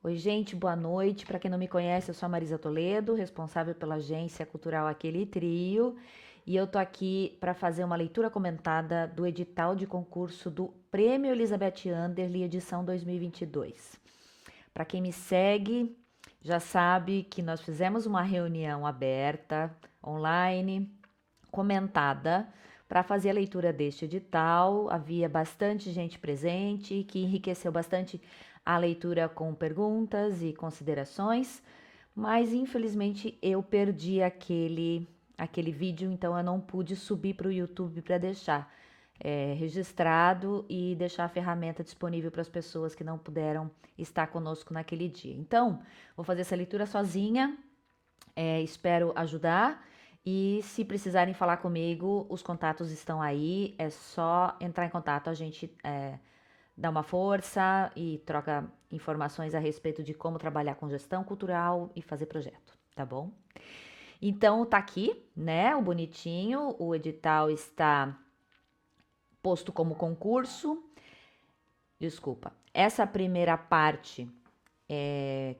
Oi, gente, boa noite. Para quem não me conhece, eu sou a Marisa Toledo, responsável pela agência cultural Aquele Trio, e eu tô aqui para fazer uma leitura comentada do edital de concurso do Prêmio Elizabeth Anderle, edição 2022. Para quem me segue, já sabe que nós fizemos uma reunião aberta, online, comentada, para fazer a leitura deste edital. Havia bastante gente presente, que enriqueceu bastante a leitura com perguntas e considerações, mas infelizmente eu perdi aquele vídeo, então eu não pude subir para o YouTube para deixar registrado e deixar a ferramenta disponível para as pessoas que não puderam estar conosco naquele dia. Então, vou fazer essa leitura sozinha, espero ajudar. E se precisarem falar comigo, os contatos estão aí. É só entrar em contato, a gente dá uma força e troca informações a respeito de como trabalhar com gestão cultural e fazer projeto, tá bom? Então tá aqui, né? O bonitinho, o edital está posto como concurso. Desculpa. Essa primeira parte é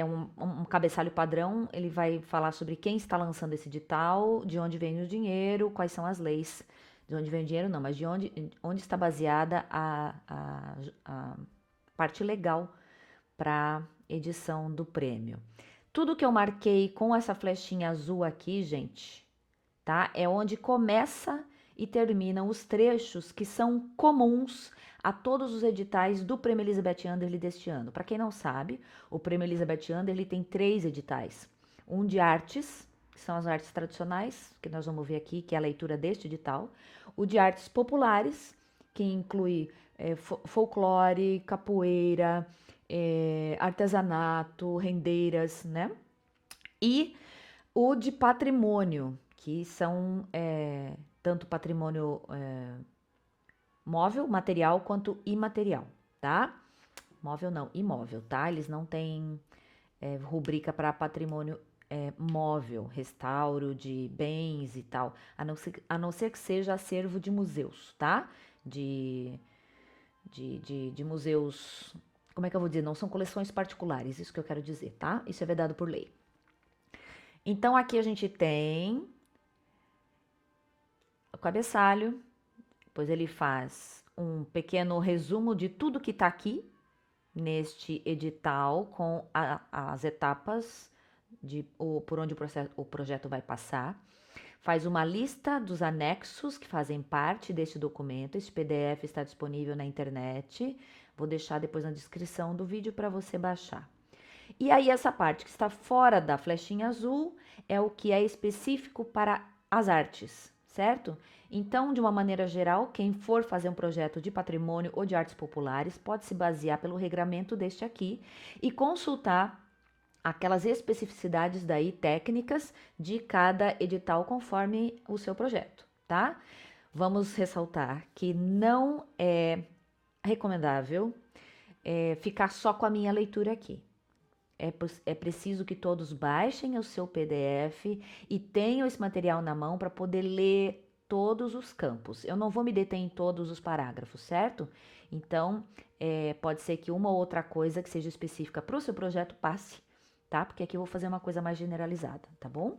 um cabeçalho padrão, ele vai falar sobre quem está lançando esse edital, de onde vem o dinheiro, quais são as leis. De onde vem o dinheiro, não, mas de onde está baseada a parte legal para edição do prêmio. Tudo que eu marquei com essa flechinha azul aqui, gente, tá? É onde começa e terminam os trechos que são comuns a todos os editais do Prêmio Elizabeth Anderle deste ano. Para quem não sabe, o Prêmio Elizabeth Anderle tem 3 editais. Um de artes, que são as artes tradicionais, que nós vamos ver aqui, que é a leitura deste edital. O de artes populares, que inclui folclore, capoeira, artesanato, rendeiras, né? E o de patrimônio, que são tanto patrimônio móvel, material, quanto imaterial, tá? Móvel não, imóvel, tá? Eles não têm rubrica para patrimônio móvel, restauro de bens e tal, a não ser que seja acervo de museus, tá? De, de museus, como é que eu vou dizer? Não são coleções particulares, isso que eu quero dizer, tá? Isso é vedado por lei. Então aqui a gente tem o cabeçalho, depois ele faz um pequeno resumo de tudo que está aqui neste edital com as etapas por onde o projeto vai passar. Faz uma lista dos anexos que fazem parte deste documento. Esse PDF está disponível na internet. Vou deixar depois na descrição do vídeo para você baixar. E aí, essa parte que está fora da flechinha azul é o que é específico para as artes, certo? Então, de uma maneira geral, quem for fazer um projeto de patrimônio ou de artes populares pode se basear pelo regramento deste aqui e consultar aquelas especificidades daí técnicas de cada edital conforme o seu projeto, tá? Vamos ressaltar que não é recomendável ficar só com a minha leitura aqui. É preciso que todos baixem o seu PDF e tenham esse material na mão para poder ler todos os campos. Eu não vou me deter em todos os parágrafos, certo? Então, pode ser que uma ou outra coisa que seja específica para o seu projeto passe, tá? Porque aqui eu vou fazer uma coisa mais generalizada, tá bom?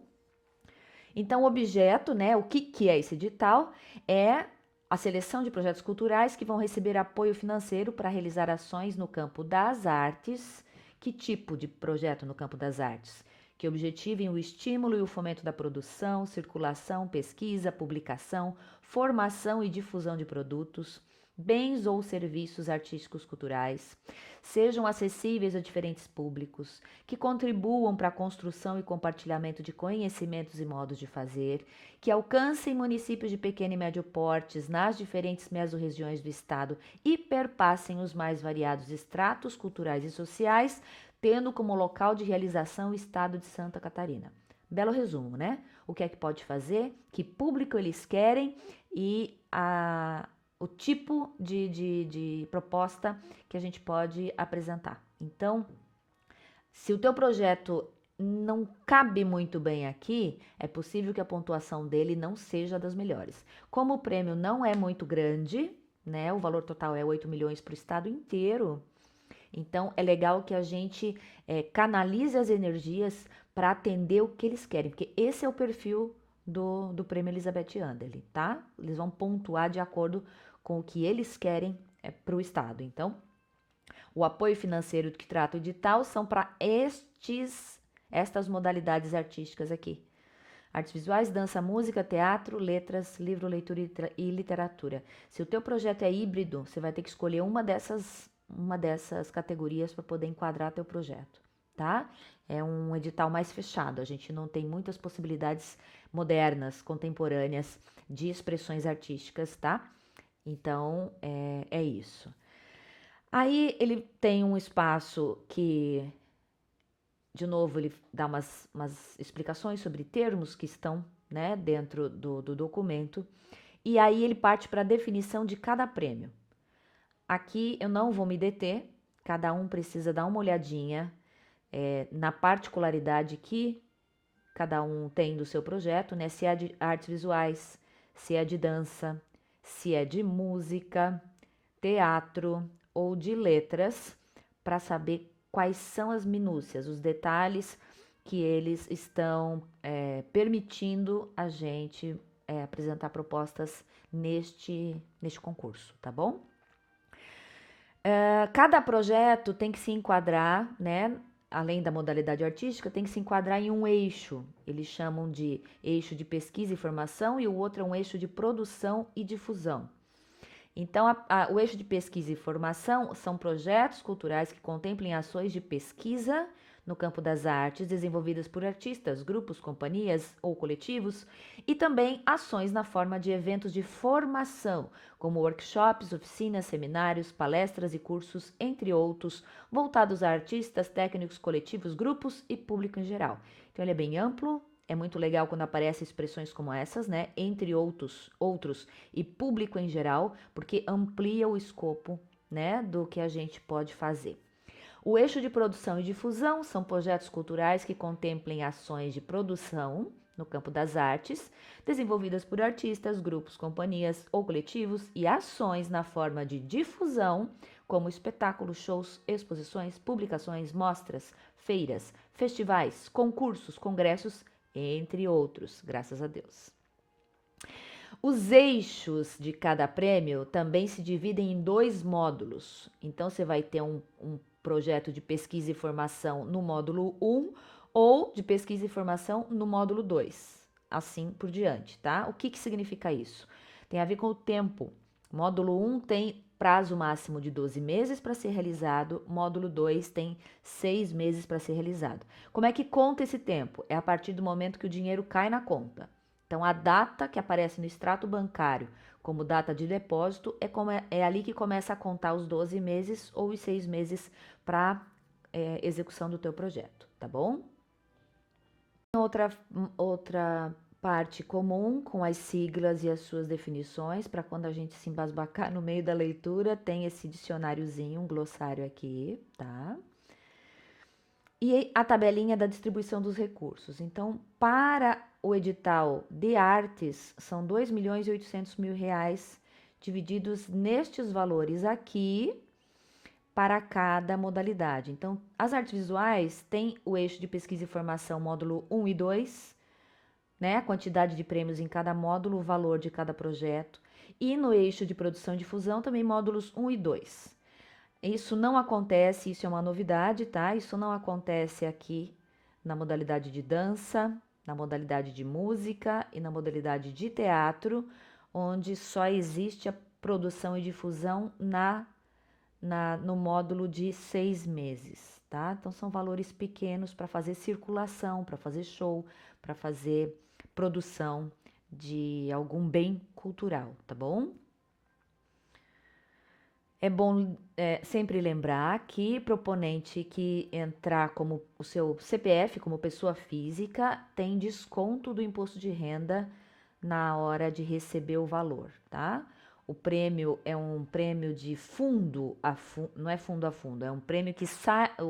Então, o objeto, né? O que é esse edital? É a seleção de projetos culturais que vão receber apoio financeiro para realizar ações no campo das artes. Que tipo de projeto no campo das artes? Que objetivem o estímulo e o fomento da produção, circulação, pesquisa, publicação, formação e difusão de produtos, bens ou serviços artísticos culturais, sejam acessíveis a diferentes públicos, que contribuam para a construção e compartilhamento de conhecimentos e modos de fazer, que alcancem municípios de pequeno e médio portes nas diferentes mesorregiões do estado e perpassem os mais variados estratos culturais e sociais, tendo como local de realização o estado de Santa Catarina. Belo resumo, né? O que é que pode fazer, que público eles querem e o tipo de proposta que a gente pode apresentar. Então, se o teu projeto não cabe muito bem aqui, é possível que a pontuação dele não seja das melhores. Como o prêmio não é muito grande, né? O valor total é 8 milhões para o estado inteiro. Então, é legal que a gente canalize as energias para atender o que eles querem, porque esse é o perfil do Prêmio Elizabeth Anderle, tá? Eles vão pontuar de acordo com o que eles querem para o Estado. Então, o apoio financeiro que trata o edital são para estas modalidades artísticas aqui. Artes visuais, dança, música, teatro, letras, livro, leitura e literatura. Se o teu projeto é híbrido, você vai ter que escolher uma dessas categorias para poder enquadrar teu projeto, tá? É um edital mais fechado, a gente não tem muitas possibilidades modernas, contemporâneas de expressões artísticas, tá? Então, é isso. Aí ele tem um espaço que, de novo, ele dá umas explicações sobre termos que estão, né, dentro do documento. E aí ele parte para a definição de cada prêmio. Aqui eu não vou me deter, cada um precisa dar uma olhadinha na particularidade que cada um tem do seu projeto, né? Se é de artes visuais, se é de dança, se é de música, teatro ou de letras, para saber quais são as minúcias, os detalhes que eles estão permitindo a gente apresentar propostas neste concurso, tá bom? Cada projeto tem que se enquadrar, né? Além da modalidade artística, tem que se enquadrar em um eixo. Eles chamam de eixo de pesquisa e formação e o outro é um eixo de produção e difusão. Então, o eixo de pesquisa e formação são projetos culturais que contemplem ações de pesquisa no campo das artes desenvolvidas por artistas, grupos, companhias ou coletivos, e também ações na forma de eventos de formação, como workshops, oficinas, seminários, palestras e cursos, entre outros, voltados a artistas, técnicos, coletivos, grupos e público em geral. Então, ele é bem amplo. É muito legal quando aparecem expressões como essas, né? Entre outros e público em geral, porque amplia o escopo, né, do que a gente pode fazer. O eixo de produção e difusão são projetos culturais que contemplem ações de produção no campo das artes, desenvolvidas por artistas, grupos, companhias ou coletivos, e ações na forma de difusão, como espetáculos, shows, exposições, publicações, mostras, feiras, festivais, concursos, congressos, entre outros, graças a Deus. Os eixos de cada prêmio também se dividem em 2 módulos. Então, você vai ter um projeto de pesquisa e formação no módulo 1 ou de pesquisa e formação no módulo 2, assim por diante, tá? O que significa isso? Tem a ver com o tempo. Módulo 1 tem prazo máximo de 12 meses para ser realizado, módulo 2 tem 6 meses para ser realizado. Como é que conta esse tempo? É a partir do momento que o dinheiro cai na conta. Então, a data que aparece no extrato bancário como data de depósito é ali que começa a contar os 12 meses ou os 6 meses para execução do teu projeto, tá bom? Outra parte comum com as siglas e as suas definições, para quando a gente se embasbacar no meio da leitura, tem esse dicionáriozinho, um glossário aqui, tá? E a tabelinha da distribuição dos recursos. Então, para o edital de artes, são R$ 2.800.000 divididos nestes valores aqui para cada modalidade. Então, as artes visuais têm o eixo de pesquisa e formação módulo 1 e 2, né? A quantidade de prêmios em cada módulo, o valor de cada projeto. E no eixo de produção e difusão também módulos 1 e 2. Isso não acontece, isso é uma novidade, tá? Isso não acontece aqui na modalidade de dança, na modalidade de música e na modalidade de teatro, onde só existe a produção e difusão no módulo de 6 meses, tá? Então são valores pequenos para fazer circulação, para fazer show, para fazer produção de algum bem cultural, tá bom? É bom sempre lembrar que proponente que entrar como o seu CPF como pessoa física tem desconto do imposto de renda na hora de receber o valor, tá? O prêmio é um prêmio de fundo a fundo, não é fundo a fundo, é um prêmio que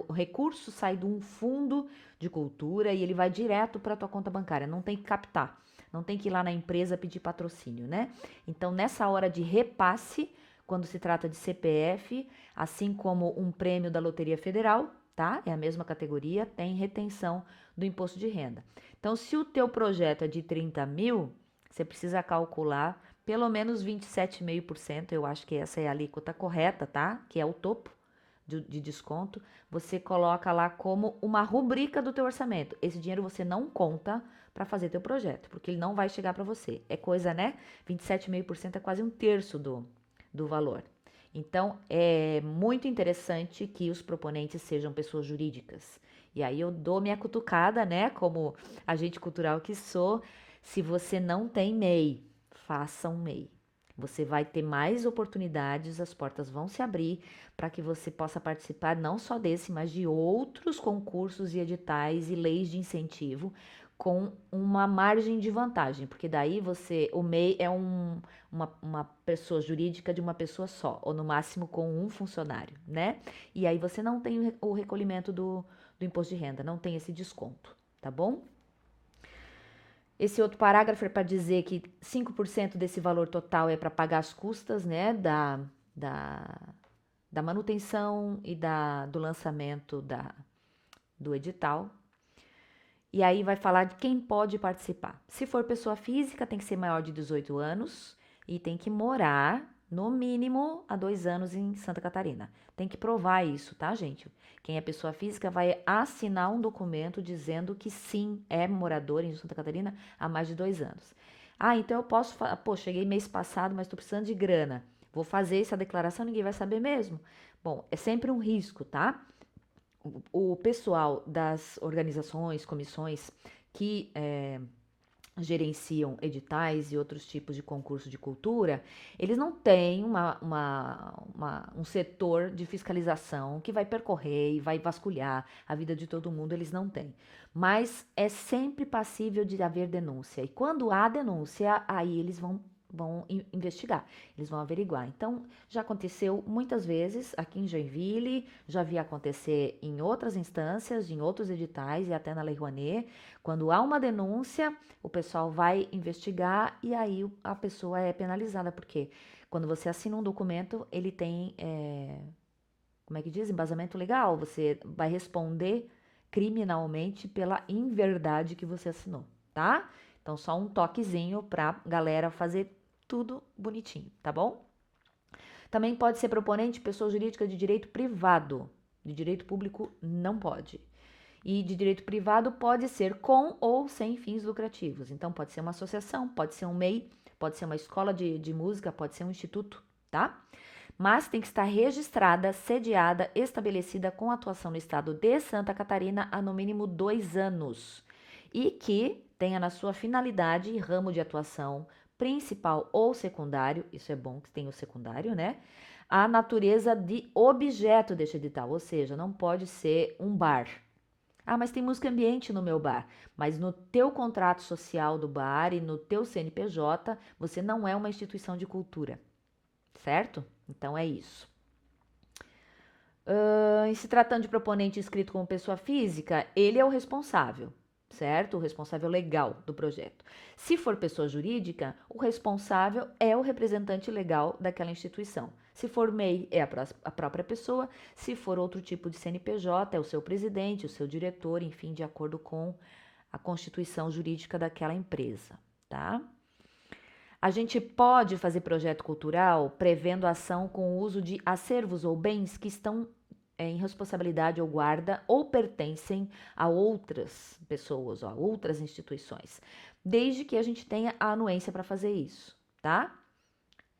o recurso sai de um fundo de cultura e ele vai direto para a tua conta bancária, não tem que captar, não tem que ir lá na empresa pedir patrocínio, né? Então, nessa hora de repasse, quando se trata de CPF, assim como um prêmio da Loteria Federal, tá? É a mesma categoria, tem retenção do imposto de renda. Então, se o teu projeto é de 30 mil, você precisa calcular pelo menos 27,5%, eu acho que essa é a alíquota correta, tá? Que é o topo de desconto. Você coloca lá como uma rubrica do teu orçamento. Esse dinheiro você não conta para fazer teu projeto, porque ele não vai chegar para você. É coisa, né? 27,5% é quase um terço do valor. Então, é muito interessante que os proponentes sejam pessoas jurídicas. E aí eu dou minha cutucada, né? Como agente cultural que sou. Se você não tem MEI, faça um MEI. Você vai ter mais oportunidades, as portas vão se abrir para que você possa participar não só desse, mas de outros concursos e editais e leis de incentivo com uma margem de vantagem, porque daí o MEI é uma pessoa jurídica de uma pessoa só, ou no máximo com um funcionário, né? E aí você não tem o recolhimento do imposto de renda, não tem esse desconto, tá bom? Esse outro parágrafo é para dizer que 5% desse valor total é para pagar as custas, né, da, da manutenção e do lançamento do edital. E aí vai falar de quem pode participar. Se for pessoa física, tem que ser maior de 18 anos e tem que morar, no mínimo, há 2 anos em Santa Catarina. Tem que provar isso, tá, gente? Quem é pessoa física vai assinar um documento dizendo que sim, é morador em Santa Catarina há mais de 2 anos. Ah, então eu posso, pô, cheguei mês passado, mas estou precisando de grana. Vou fazer essa declaração, ninguém vai saber mesmo. Bom, é sempre um risco, tá? O pessoal das organizações, comissões que gerenciam editais e outros tipos de concurso de cultura, eles não têm um setor de fiscalização que vai percorrer e vai vasculhar a vida de todo mundo, eles não têm. Mas é sempre passível de haver denúncia. E quando há denúncia, aí eles vão investigar, eles vão averiguar. Então, já aconteceu muitas vezes aqui em Joinville, já vi acontecer em outras instâncias, em outros editais e até na Lei Rouanet. Quando há uma denúncia, o pessoal vai investigar e aí a pessoa é penalizada, porque quando você assina um documento, ele tem, como é que diz, embasamento legal, você vai responder criminalmente pela inverdade que você assinou, tá? Então, só um toquezinho pra galera fazer tudo bonitinho, tá bom? Também pode ser proponente pessoa jurídica de direito privado, de direito público não pode. E de direito privado pode ser com ou sem fins lucrativos. Então, pode ser uma associação, pode ser um MEI, pode ser uma escola de música, pode ser um instituto, tá? Mas tem que estar registrada, sediada, estabelecida com atuação no estado de Santa Catarina há no mínimo 2 anos. E que tenha na sua finalidade e ramo de atuação principal ou secundário, isso é bom que tenha o secundário, né? A natureza de objeto deste edital, ou seja, não pode ser um bar. Ah, mas tem música ambiente no meu bar. Mas no teu contrato social do bar e no teu CNPJ, você não é uma instituição de cultura, certo? Então é isso. Em se tratando de proponente inscrito como pessoa física, ele é o responsável, certo? O responsável legal do projeto. Se for pessoa jurídica, o responsável é o representante legal daquela instituição. Se for MEI, é a própria pessoa. Se for outro tipo de CNPJ, é o seu presidente, o seu diretor, enfim, de acordo com a constituição jurídica daquela empresa, tá? A gente pode fazer projeto cultural prevendo ação com o uso de acervos ou bens que estão em responsabilidade ou guarda ou pertencem a outras pessoas, ou a outras instituições, desde que a gente tenha a anuência para fazer isso, tá?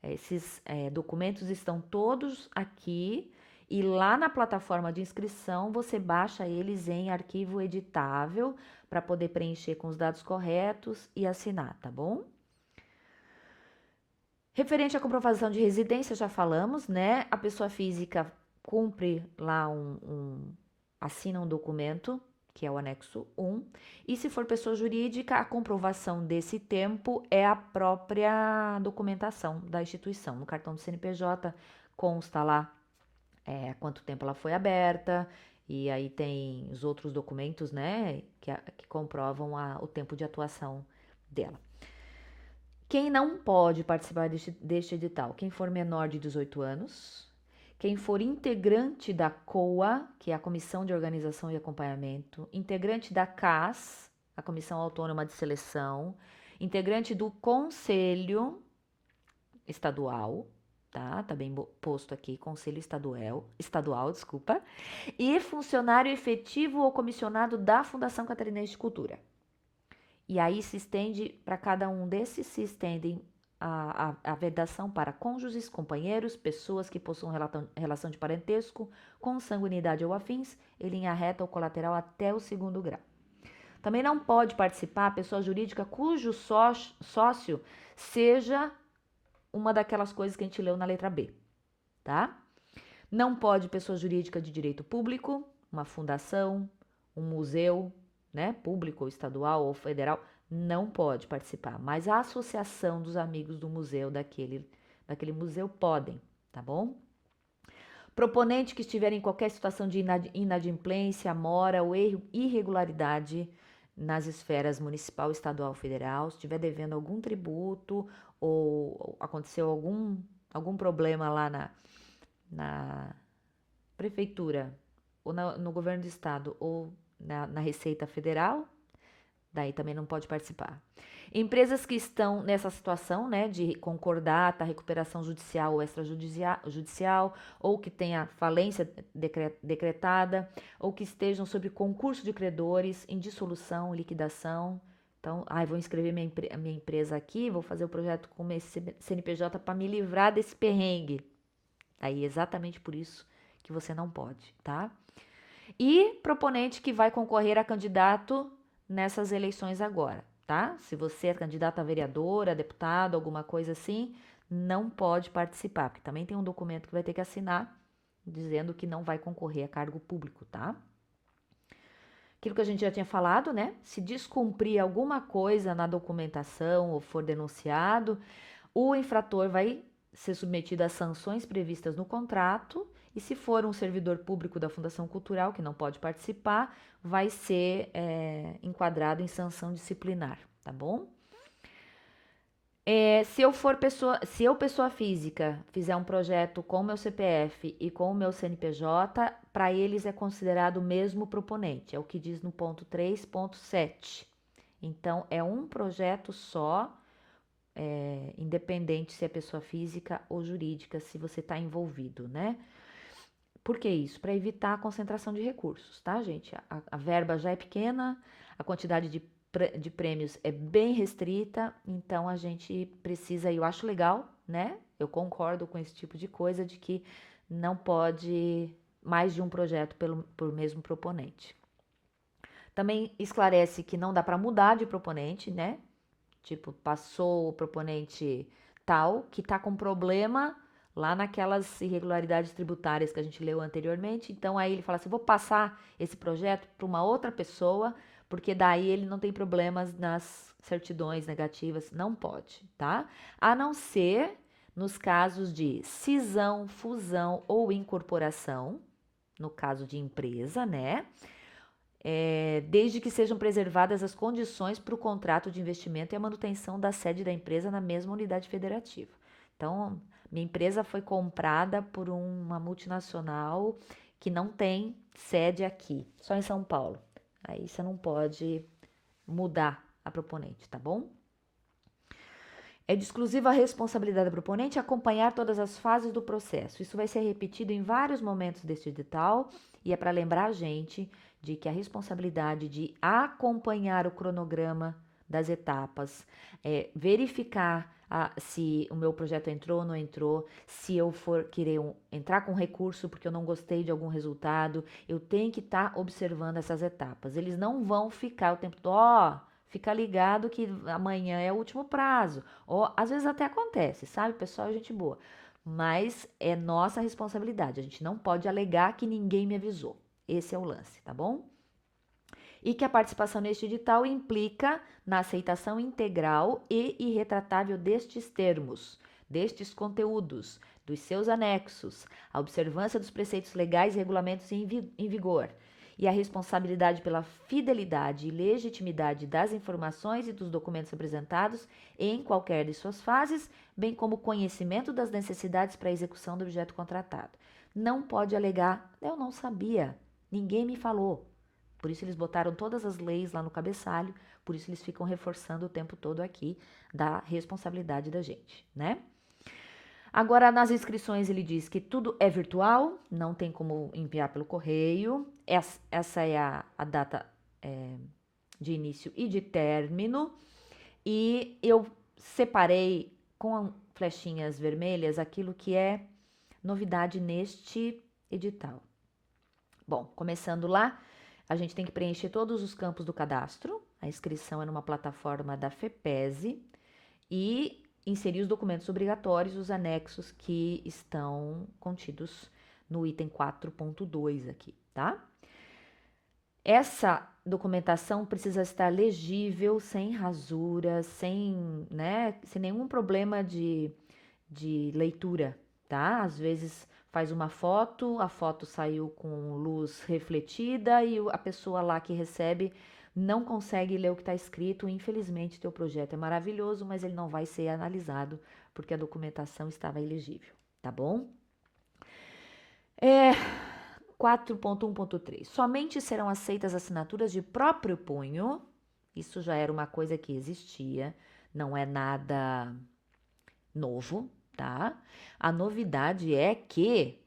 Esses documentos estão todos aqui e lá na plataforma de inscrição você baixa eles em arquivo editável para poder preencher com os dados corretos e assinar, tá bom? Referente à comprovação de residência, já falamos, né? A pessoa física cumpre lá assina um documento, que é o anexo 1, e se for pessoa jurídica, a comprovação desse tempo é a própria documentação da instituição. No cartão do CNPJ consta lá quanto tempo ela foi aberta, e aí tem os outros documentos, né, que comprovam o tempo de atuação dela. Quem não pode participar deste edital? Quem for menor de 18 anos, quem for integrante da COA, que é a Comissão de Organização e Acompanhamento, integrante da CAS, a Comissão Autônoma de Seleção, integrante do Conselho Estadual, tá? Tá bem posto aqui, Conselho Estadual, desculpa, e funcionário efetivo ou comissionado da Fundação Catarinense de Cultura. E aí se estende, para cada um desses, se estendem a vedação para cônjuges, companheiros, pessoas que possuam relação de parentesco, consanguinidade ou afins, em linha reta ou colateral até o 2º grau. Também não pode participar a pessoa jurídica cujo sócio seja uma daquelas coisas que a gente leu na letra B, tá? Não pode pessoa jurídica de direito público, uma fundação, um museu, né, público, estadual ou federal, não pode participar, mas a associação dos amigos do museu daquele museu podem, tá bom? Proponente que estiver em qualquer situação de inadimplência, mora ou irregularidade nas esferas municipal, estadual ou federal, se estiver devendo algum tributo ou aconteceu algum problema lá na prefeitura ou no governo do estado ou na Receita Federal, daí também não pode participar. Empresas que estão nessa situação, né, de concordata, recuperação judicial ou extrajudicial, ou que tenha falência decretada, ou que estejam sob concurso de credores, em dissolução, liquidação. Então, vou inscrever minha empresa aqui, vou fazer o projeto com o CNPJ para me livrar desse perrengue. Aí, exatamente por isso que você não pode, tá? E proponente que vai concorrer a candidato nessas eleições agora, tá? Se você é candidato a vereadora, deputado, alguma coisa assim, não pode participar, porque também tem um documento que vai ter que assinar dizendo que não vai concorrer a cargo público, tá? Aquilo que a gente já tinha falado, né? Se descumprir alguma coisa na documentação ou for denunciado, o infrator vai ser submetido às sanções previstas no contrato e se for um servidor público da Fundação Cultural que não pode participar, vai ser enquadrado em sanção disciplinar, tá bom? Se eu, pessoa física, fizer um projeto com o meu CPF e com o meu CNPJ, para eles é considerado o mesmo proponente, é o que diz no ponto 3.7. Então, é um projeto só, independente se é pessoa física ou jurídica, se você está envolvido, né? Por que isso? Para evitar a concentração de recursos, tá, gente? A verba já é pequena, a quantidade de prêmios é bem restrita, então a gente precisa, e eu acho legal, né? Eu concordo com esse tipo de coisa, de que não pode mais de um projeto por mesmo proponente. Também esclarece que não dá para mudar de proponente, né? Tipo, passou o proponente tal, que tá com problema lá naquelas irregularidades tributárias que a gente leu anteriormente. Então, aí ele fala assim, vou passar esse projeto para uma outra pessoa, porque daí ele não tem problemas nas certidões negativas. Não pode, tá? A não ser nos casos de cisão, fusão ou incorporação, no caso de empresa, né? Desde que sejam preservadas as condições para o contrato de investimento e a manutenção da sede da empresa na mesma unidade federativa. Então, minha empresa foi comprada por uma multinacional que não tem sede aqui, só em São Paulo. Aí você não pode mudar a proponente, tá bom? É de exclusiva responsabilidade da proponente acompanhar todas as fases do processo. Isso vai ser repetido em vários momentos deste edital e é para lembrar a gente de que a responsabilidade de acompanhar o cronograma das etapas, verificar se o meu projeto entrou ou não entrou, se eu for querer entrar com recurso porque eu não gostei de algum resultado, eu tenho que estar observando essas etapas. Eles não vão ficar o tempo todo, fica ligado que amanhã é o último prazo. Ou às vezes até acontece, sabe? Pessoal é gente boa. Mas é nossa responsabilidade. A gente não pode alegar que ninguém me avisou. Esse é o lance, tá bom? E que a participação neste edital implica na aceitação integral e irretratável destes termos, destes conteúdos, dos seus anexos, a observância dos preceitos legais e regulamentos em vigor, e a responsabilidade pela fidelidade e legitimidade das informações e dos documentos apresentados em qualquer de suas fases, bem como conhecimento das necessidades para a execução do objeto contratado. Não pode alegar, eu não sabia, ninguém me falou. Por isso eles botaram todas as leis lá no cabeçalho, por isso eles ficam reforçando o tempo todo aqui da responsabilidade da gente, né? Agora, nas inscrições, ele diz que tudo é virtual, não tem como enviar pelo correio. Essa é a data de início e de término. E eu separei com flechinhas vermelhas aquilo que é novidade neste edital. Bom, começando lá, a gente tem que preencher todos os campos do cadastro. A inscrição é numa plataforma da FEPESE e inserir os documentos obrigatórios, os anexos que estão contidos no item 4.2 aqui, tá? Essa documentação precisa estar legível, sem rasuras, sem nenhum problema de leitura, tá? Às vezes faz uma foto, a foto saiu com luz refletida e a pessoa lá que recebe não consegue ler o que está escrito. Infelizmente, teu projeto é maravilhoso, mas ele não vai ser analisado porque a documentação estava ilegível, tá bom? 4.1.3. Somente serão aceitas assinaturas de próprio punho. Isso já era uma coisa que existia, não é nada novo, tá? A novidade é que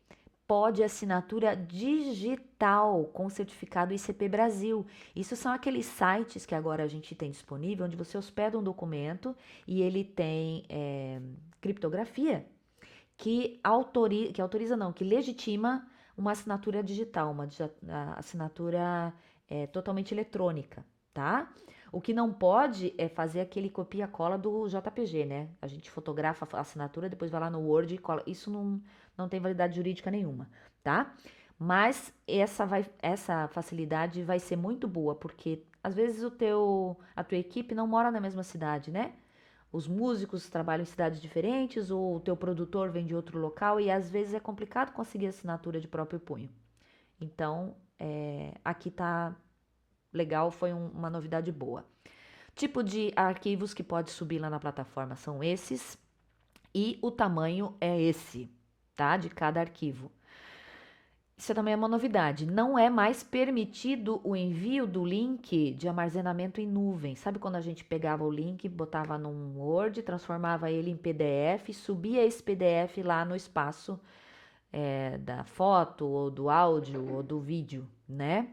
pode assinatura digital com certificado ICP Brasil. Isso são aqueles sites que agora a gente tem disponível, onde você hospeda um documento e ele tem criptografia que que legitima uma assinatura digital, uma assinatura totalmente eletrônica, tá? O que não pode é fazer aquele copia-cola do JPG, né? A gente fotografa a assinatura, depois vai lá no Word e cola. Isso não tem validade jurídica nenhuma, tá? Mas essa facilidade vai ser muito boa, porque às vezes a tua equipe não mora na mesma cidade, né? Os músicos trabalham em cidades diferentes, ou o teu produtor vem de outro local e às vezes é complicado conseguir assinatura de próprio punho. Então, aqui tá legal, foi uma novidade boa. Tipo de arquivos que pode subir lá na plataforma são esses e o tamanho é esse, tá? De cada arquivo. Isso também é uma novidade. Não é mais permitido o envio do link de armazenamento em nuvem. Sabe quando a gente pegava o link, botava num Word, transformava ele em PDF, subia esse PDF lá no espaço da foto, ou do áudio, ou do vídeo, né?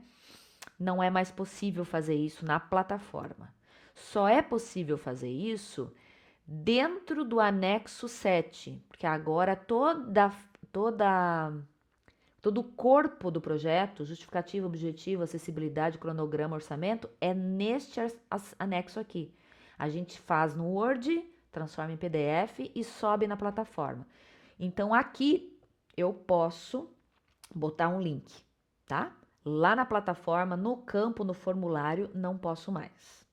Não é mais possível fazer isso na plataforma. Só é possível fazer isso dentro do anexo 7, porque agora todo o corpo do projeto, justificativo, objetivo, acessibilidade, cronograma, orçamento, é neste anexo aqui. A gente faz no Word, transforma em PDF e sobe na plataforma. Então, aqui eu posso botar um link, tá? Lá na plataforma, no campo, no formulário, não posso mais.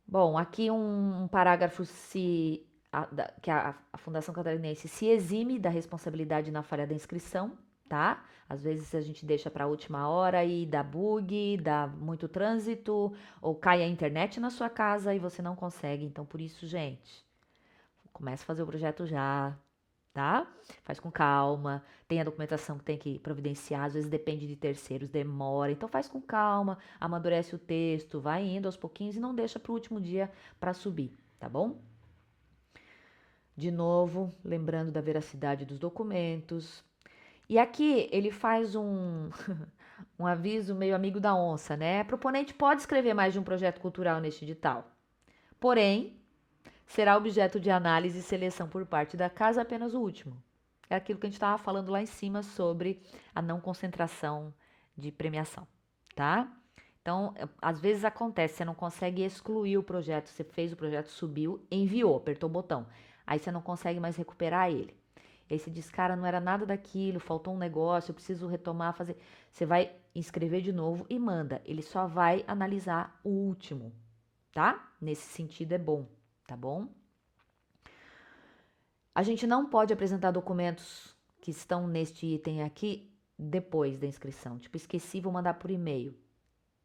Bom, aqui um parágrafo que a Fundação Catarinense se exime da responsabilidade na falha da inscrição, tá? Às vezes a gente deixa para a última hora e dá bug, dá muito trânsito, ou cai a internet na sua casa e você não consegue. Então, por isso, gente, comece a fazer o projeto já, tá? Faz com calma, tem a documentação que tem que providenciar, às vezes depende de terceiros, demora, então faz com calma, amadurece o texto, vai indo aos pouquinhos e não deixa para o último dia para subir, tá bom? De novo, lembrando da veracidade dos documentos. E aqui ele faz um aviso meio amigo da onça, né? Proponente pode escrever mais de um projeto cultural neste edital. Porém, será objeto de análise e seleção por parte da casa apenas o último. É aquilo que a gente estava falando lá em cima sobre a não concentração de premiação, tá? Então, às vezes acontece, você não consegue excluir o projeto, você fez o projeto, subiu, enviou, apertou o botão. Aí você não consegue mais recuperar ele. E aí você diz, cara, não era nada daquilo, faltou um negócio, eu preciso retomar, fazer. Você vai inscrever de novo e manda. Ele só vai analisar o último, tá? Nesse sentido é bom, tá bom? A gente não pode apresentar documentos que estão neste item aqui depois da inscrição. Tipo, esqueci, vou mandar por e-mail.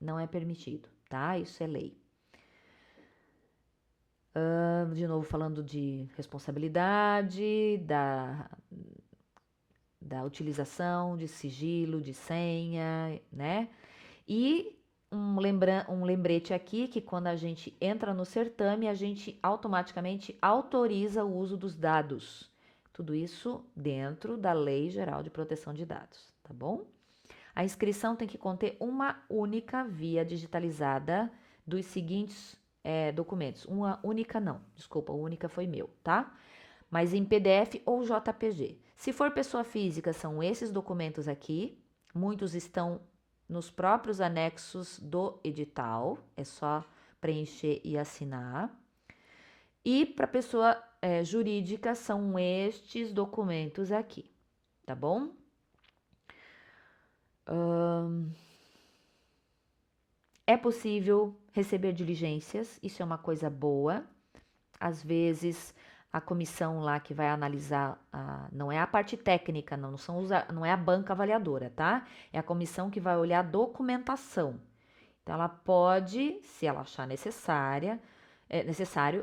Não é permitido, tá? Isso é lei. De novo, falando de responsabilidade, da utilização de sigilo, de senha, né? E um lembrete aqui que quando a gente entra no certame, a gente automaticamente autoriza o uso dos dados. Tudo isso dentro da Lei Geral de Proteção de Dados, tá bom? A inscrição tem que conter uma única via digitalizada dos seguintes documentos. Uma única não, desculpa, única foi meu, tá? Mas em PDF ou JPG. Se for pessoa física, são esses documentos aqui. Muitos estão nos próprios anexos do edital, é só preencher e assinar. E para pessoa jurídica, são estes documentos aqui, tá bom? É possível receber diligências, isso é uma coisa boa. Às vezes, a comissão lá que vai analisar, não é a parte técnica, não é a banca avaliadora, tá? É a comissão que vai olhar a documentação. Então, ela pode, se ela achar necessário,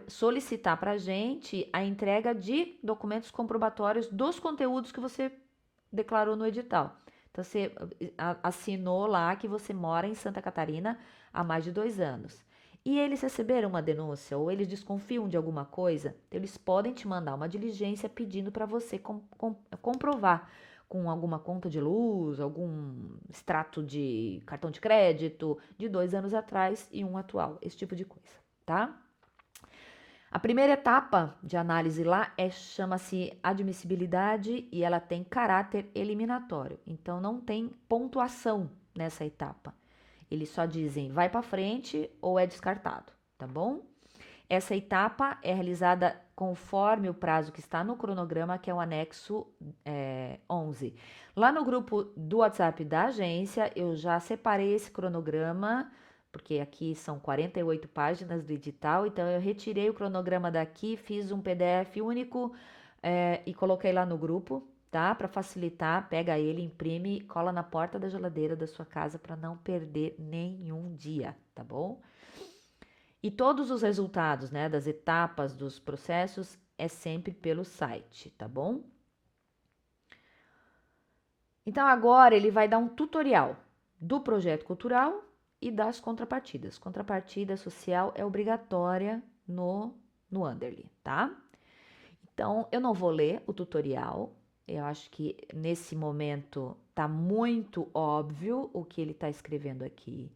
solicitar para a gente a entrega de documentos comprobatórios dos conteúdos que você declarou no edital. Então, você assinou lá que você mora em Santa Catarina há mais de 2 anos. E eles receberam uma denúncia ou eles desconfiam de alguma coisa, eles podem te mandar uma diligência pedindo para você comprovar com alguma conta de luz, algum extrato de cartão de crédito de 2 anos atrás e um atual, esse tipo de coisa, tá? A primeira etapa de análise lá chama-se admissibilidade e ela tem caráter eliminatório. Então não tem pontuação nessa etapa. Eles só dizem vai para frente ou é descartado, tá bom? Essa etapa é realizada conforme o prazo que está no cronograma, que é o anexo 11. Lá no grupo do WhatsApp da agência, eu já separei esse cronograma, porque aqui são 48 páginas do edital, então eu retirei o cronograma daqui, fiz um PDF único e coloquei lá no grupo, tá? Para facilitar, pega ele, imprime, cola na porta da geladeira da sua casa para não perder nenhum dia, tá bom? E todos os resultados, né, das etapas dos processos é sempre pelo site, tá bom? Então agora ele vai dar um tutorial do projeto cultural e das contrapartidas. Contrapartida social é obrigatória no Underly, tá? Então eu não vou ler o tutorial. Eu acho que nesse momento tá muito óbvio o que ele está escrevendo aqui.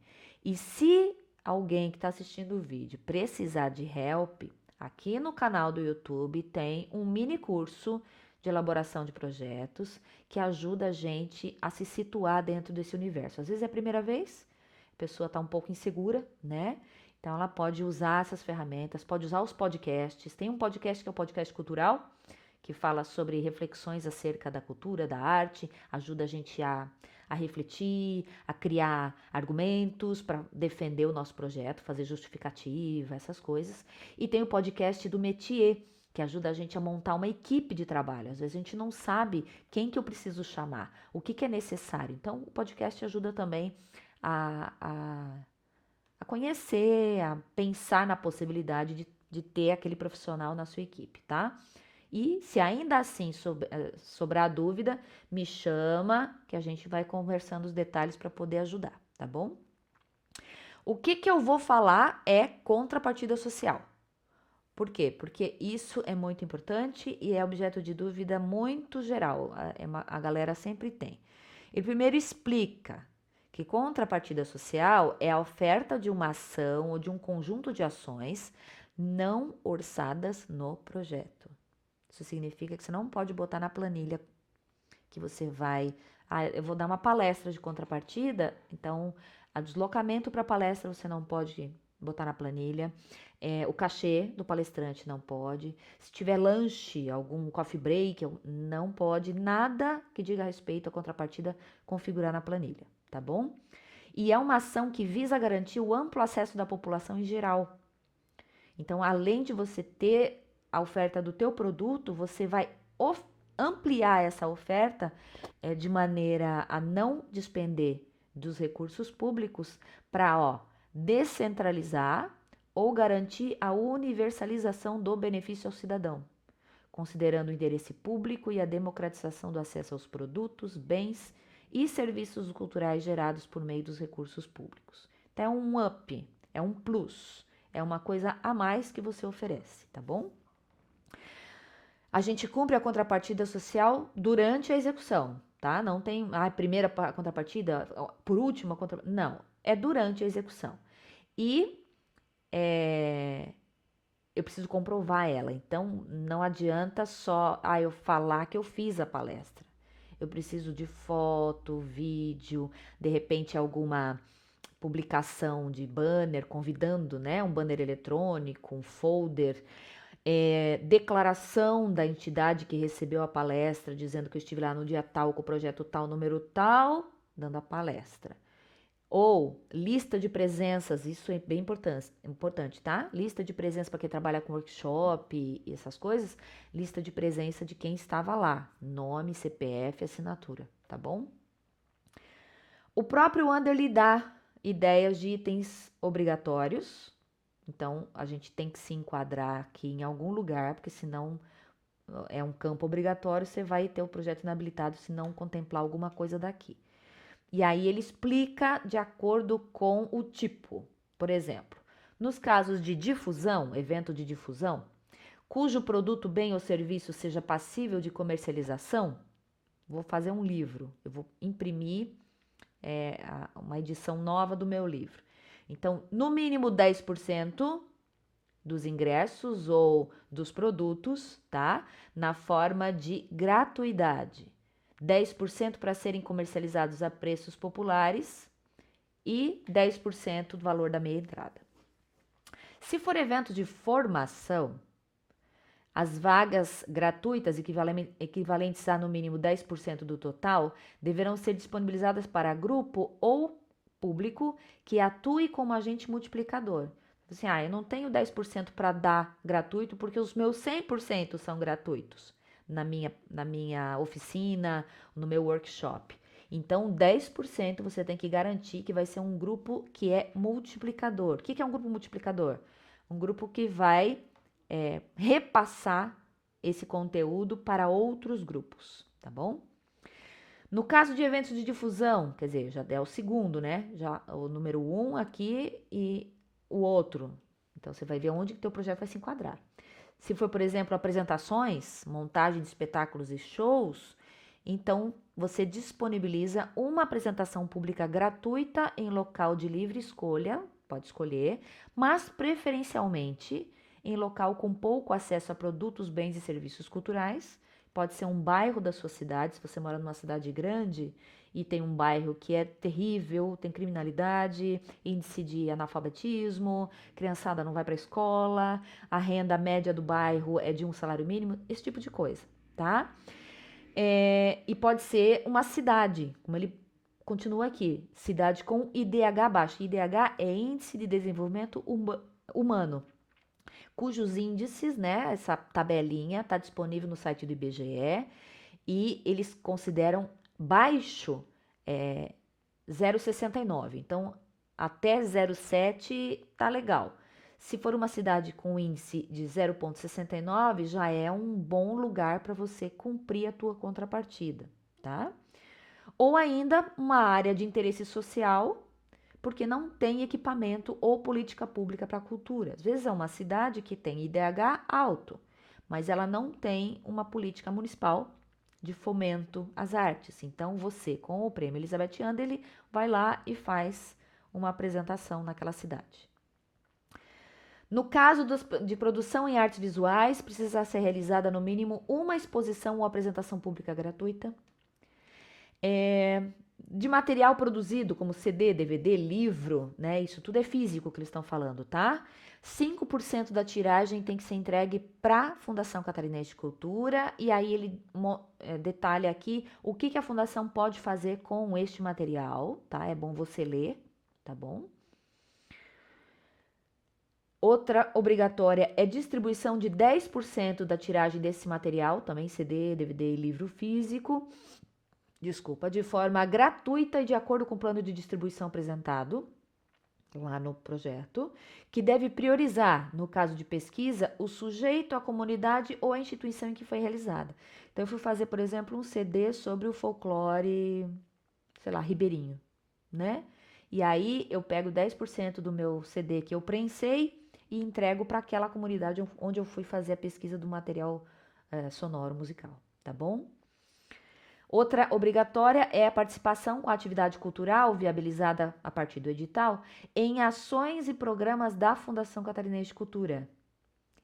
E se alguém que está assistindo o vídeo precisar de help, aqui no canal do YouTube tem um mini curso de elaboração de projetos que ajuda a gente a se situar dentro desse universo. Às vezes é a primeira vez, a pessoa está um pouco insegura, né? Então ela pode usar essas ferramentas, pode usar os podcasts. Tem um podcast que é o podcast cultural, que fala sobre reflexões acerca da cultura, da arte, ajuda a gente a refletir, a criar argumentos para defender o nosso projeto, fazer justificativa, essas coisas. E tem o podcast do métier, que ajuda a gente a montar uma equipe de trabalho. Às vezes a gente não sabe quem que eu preciso chamar, o que é necessário. Então o podcast ajuda também a conhecer, a pensar na possibilidade de ter aquele profissional na sua equipe, tá? E se ainda assim sobrar dúvida, me chama que a gente vai conversando os detalhes para poder ajudar, tá bom? O que eu vou falar é contrapartida social. Por quê? Porque isso é muito importante e é objeto de dúvida muito geral. A galera sempre tem. Ele primeiro explica que contrapartida social é a oferta de uma ação ou de um conjunto de ações não orçadas no projeto. Isso significa que você não pode botar na planilha que você vai... eu vou dar uma palestra de contrapartida, então o deslocamento para a palestra você não pode botar na planilha. O cachê do palestrante não pode. Se tiver lanche, algum coffee break, não pode. Nada que diga respeito à contrapartida configurar na planilha, tá bom? E é uma ação que visa garantir o amplo acesso da população em geral. Então, além de você ter a oferta do teu produto, você vai ampliar essa oferta de maneira a não despender dos recursos públicos para, descentralizar ou garantir a universalização do benefício ao cidadão, considerando o interesse público e a democratização do acesso aos produtos, bens e serviços culturais gerados por meio dos recursos públicos. Então é um up, é um plus, é uma coisa a mais que você oferece, tá bom? A gente cumpre a contrapartida social durante a execução, tá? Não tem primeira contrapartida, por última contrapartida. Não, é durante a execução. E eu preciso comprovar ela. Então, não adianta só eu falar que eu fiz a palestra. Eu preciso de foto, vídeo, de repente alguma publicação de banner convidando, né? Um banner eletrônico, um folder, declaração da entidade que recebeu a palestra, dizendo que eu estive lá no dia tal, com o projeto tal, número tal, dando a palestra. Ou lista de presenças, isso é bem importante, tá? Lista de presença para quem trabalha com workshop e essas coisas, lista de presença de quem estava lá, nome, CPF, assinatura, tá bom? O próprio Under lhe dá ideias de itens obrigatórios, então a gente tem que se enquadrar aqui em algum lugar, porque senão é um campo obrigatório, você vai ter o projeto inabilitado se não contemplar alguma coisa daqui. E aí ele explica de acordo com o tipo. Por exemplo, nos casos de difusão, evento de difusão, cujo produto, bem ou serviço seja passível de comercialização, vou fazer um livro, eu vou imprimir uma edição nova do meu livro. Então, no mínimo 10% dos ingressos ou dos produtos, tá? Na forma de gratuidade. 10% para serem comercializados a preços populares e 10% do valor da meia entrada. Se for evento de formação, as vagas gratuitas equivalentes a no mínimo 10% do total deverão ser disponibilizadas para grupo ou público que atue como agente multiplicador. Assim, eu não tenho 10% para dar gratuito porque os meus 100% são gratuitos na minha oficina, no meu workshop. Então, 10% você tem que garantir que vai ser um grupo que é multiplicador. O que é um grupo multiplicador? Um grupo que vai repassar esse conteúdo para outros grupos, tá bom? No caso de eventos de difusão, quer dizer, já é o segundo, né? Já o número 1 aqui e o outro. Então, você vai ver onde que teu projeto vai se enquadrar. Se for, por exemplo, apresentações, montagem de espetáculos e shows, então você disponibiliza uma apresentação pública gratuita em local de livre escolha, pode escolher, mas preferencialmente em local com pouco acesso a produtos, bens e serviços culturais. Pode ser um bairro da sua cidade, se você mora numa cidade grande e tem um bairro que é terrível, tem criminalidade, índice de analfabetismo, criançada não vai para a escola, a renda média do bairro é de um salário mínimo, esse tipo de coisa, tá? E pode ser uma cidade, como ele continua aqui, cidade com IDH baixo. IDH é Índice de Desenvolvimento Humano, cujos índices, né, essa tabelinha está disponível no site do IBGE e eles consideram baixo 0,69. Então, até 0,7 tá legal. Se for uma cidade com índice de 0,69, já é um bom lugar para você cumprir a tua contrapartida, tá? Ou ainda uma área de interesse social, porque não tem equipamento ou política pública para a cultura. Às vezes é uma cidade que tem IDH alto, mas ela não tem uma política municipal de fomento às artes. Então, você, com o Prêmio Elizabeth Anderle, vai lá e faz uma apresentação naquela cidade. No caso de produção em artes visuais, precisa ser realizada no mínimo uma exposição ou apresentação pública gratuita. De material produzido, como CD, DVD, livro, né? Isso tudo é físico que eles estão falando, tá? 5% da tiragem tem que ser entregue para a Fundação Catarinense de Cultura, e aí ele detalha aqui o que a Fundação pode fazer com este material, tá? É bom você ler, tá bom? Outra obrigatória é distribuição de 10% da tiragem desse material, também CD, DVD e livro físico, de forma gratuita e de acordo com o plano de distribuição apresentado lá no projeto, que deve priorizar, no caso de pesquisa, o sujeito, a comunidade ou a instituição em que foi realizada. Então, eu fui fazer, por exemplo, um CD sobre o folclore, sei lá, ribeirinho, né? E aí eu pego 10% do meu CD que eu prensei e entrego para aquela comunidade onde eu fui fazer a pesquisa do material sonoro musical, tá bom? Outra obrigatória é a participação com a atividade cultural viabilizada a partir do edital em ações e programas da Fundação Catarinense de Cultura.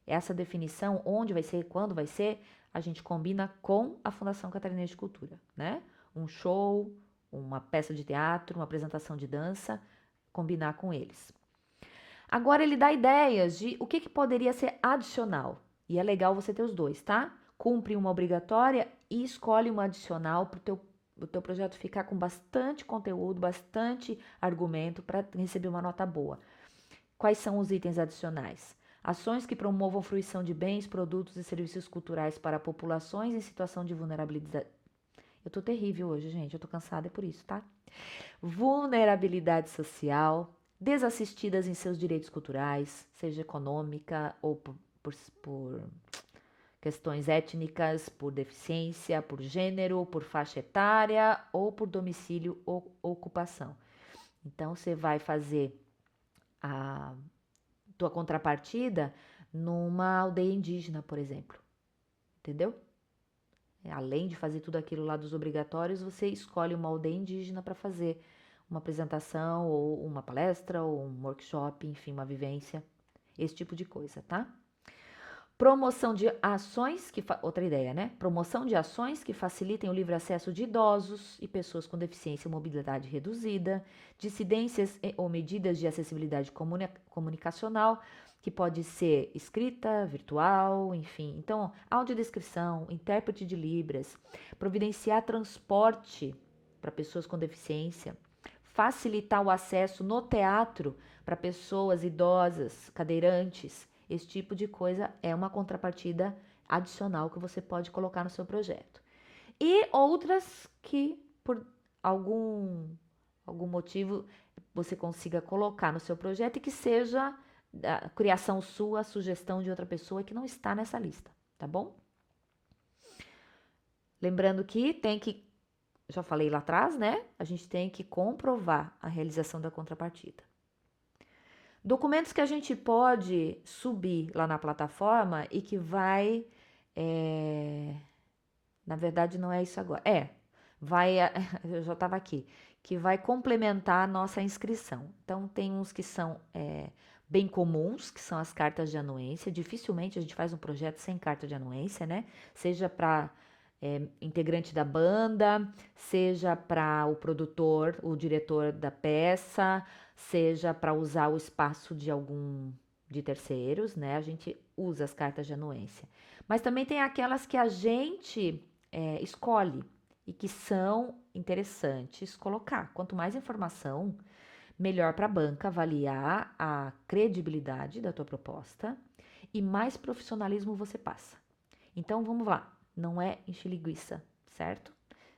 Essa definição, onde vai ser, quando vai ser, a gente combina com a Fundação Catarinense de Cultura, né? Um show, uma peça de teatro, uma apresentação de dança, combinar com eles. Agora ele dá ideias de o que poderia ser adicional. E é legal você ter os dois, tá? Cumpre uma obrigatória e escolhe uma adicional para o teu projeto ficar com bastante conteúdo, bastante argumento para receber uma nota boa. Quais são os itens adicionais? Ações que promovam a fruição de bens, produtos e serviços culturais para populações em situação de vulnerabilidade. Eu tô terrível hoje, gente. Eu tô cansada, é por isso, tá? Vulnerabilidade social, desassistidas em seus direitos culturais, seja econômica ou por questões étnicas, por deficiência, por gênero, por faixa etária ou por domicílio ou ocupação. Então, você vai fazer a tua contrapartida numa aldeia indígena, por exemplo. Entendeu? Além de fazer tudo aquilo lá dos obrigatórios, você escolhe uma aldeia indígena para fazer uma apresentação, ou uma palestra, ou um workshop, enfim, uma vivência, esse tipo de coisa, tá? Promoção de ações, outra ideia, né? Promoção de ações que facilitem o livre acesso de idosos e pessoas com deficiência ou mobilidade reduzida, dissidências ou medidas de acessibilidade comunicacional, que pode ser escrita, virtual, enfim. Então, audiodescrição, intérprete de Libras, providenciar transporte para pessoas com deficiência, facilitar o acesso no teatro para pessoas idosas, cadeirantes. Esse tipo de coisa é uma contrapartida adicional que você pode colocar no seu projeto. E outras que, por algum motivo, você consiga colocar no seu projeto e que seja a criação sua, a sugestão de outra pessoa que não está nessa lista, tá bom? Lembrando que tem que, já falei lá atrás, né? A gente tem que comprovar a realização da contrapartida. Documentos que a gente pode subir lá na plataforma e que vai. Na verdade, não é isso agora. Vai. Eu já estava aqui. Que vai complementar a nossa inscrição. Então, tem uns que são bem comuns, que são as cartas de anuência. Dificilmente a gente faz um projeto sem carta de anuência, né? Seja para integrante da banda, seja para o produtor, o diretor da peça, seja para usar o espaço de algum de terceiros, né? A gente usa as cartas de anuência. Mas também tem aquelas que a gente escolhe e que são interessantes colocar. Quanto mais informação, melhor para a banca avaliar a credibilidade da tua proposta e mais profissionalismo você passa. Então vamos lá, não é encher linguiça, certo?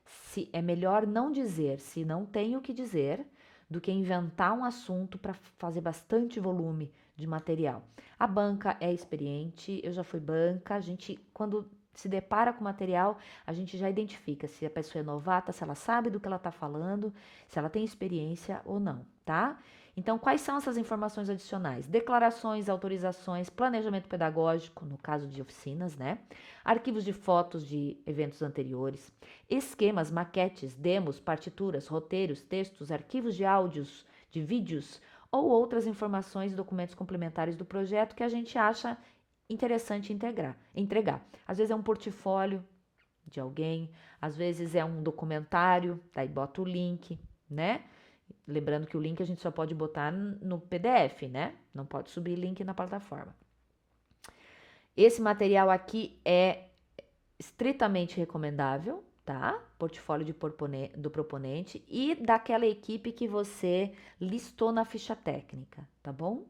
Se é melhor não dizer se não tem o que dizer do que inventar um assunto para fazer bastante volume de material. A banca é experiente, eu já fui banca, a gente quando se depara com material, a gente já identifica se a pessoa é novata, se ela sabe do que ela está falando, se ela tem experiência ou não, tá? Então, quais são essas informações adicionais? Declarações, autorizações, planejamento pedagógico, no caso de oficinas, né? Arquivos de fotos de eventos anteriores, esquemas, maquetes, demos, partituras, roteiros, textos, arquivos de áudios, de vídeos ou outras informações e documentos complementares do projeto que a gente acha interessante entregar. Às vezes é um portfólio de alguém, às vezes é um documentário, daí bota o link, né? Lembrando que o link a gente só pode botar no PDF, né? Não pode subir link na plataforma. Esse material aqui é estritamente recomendável, tá? Portfólio do proponente e daquela equipe que você listou na ficha técnica, tá bom?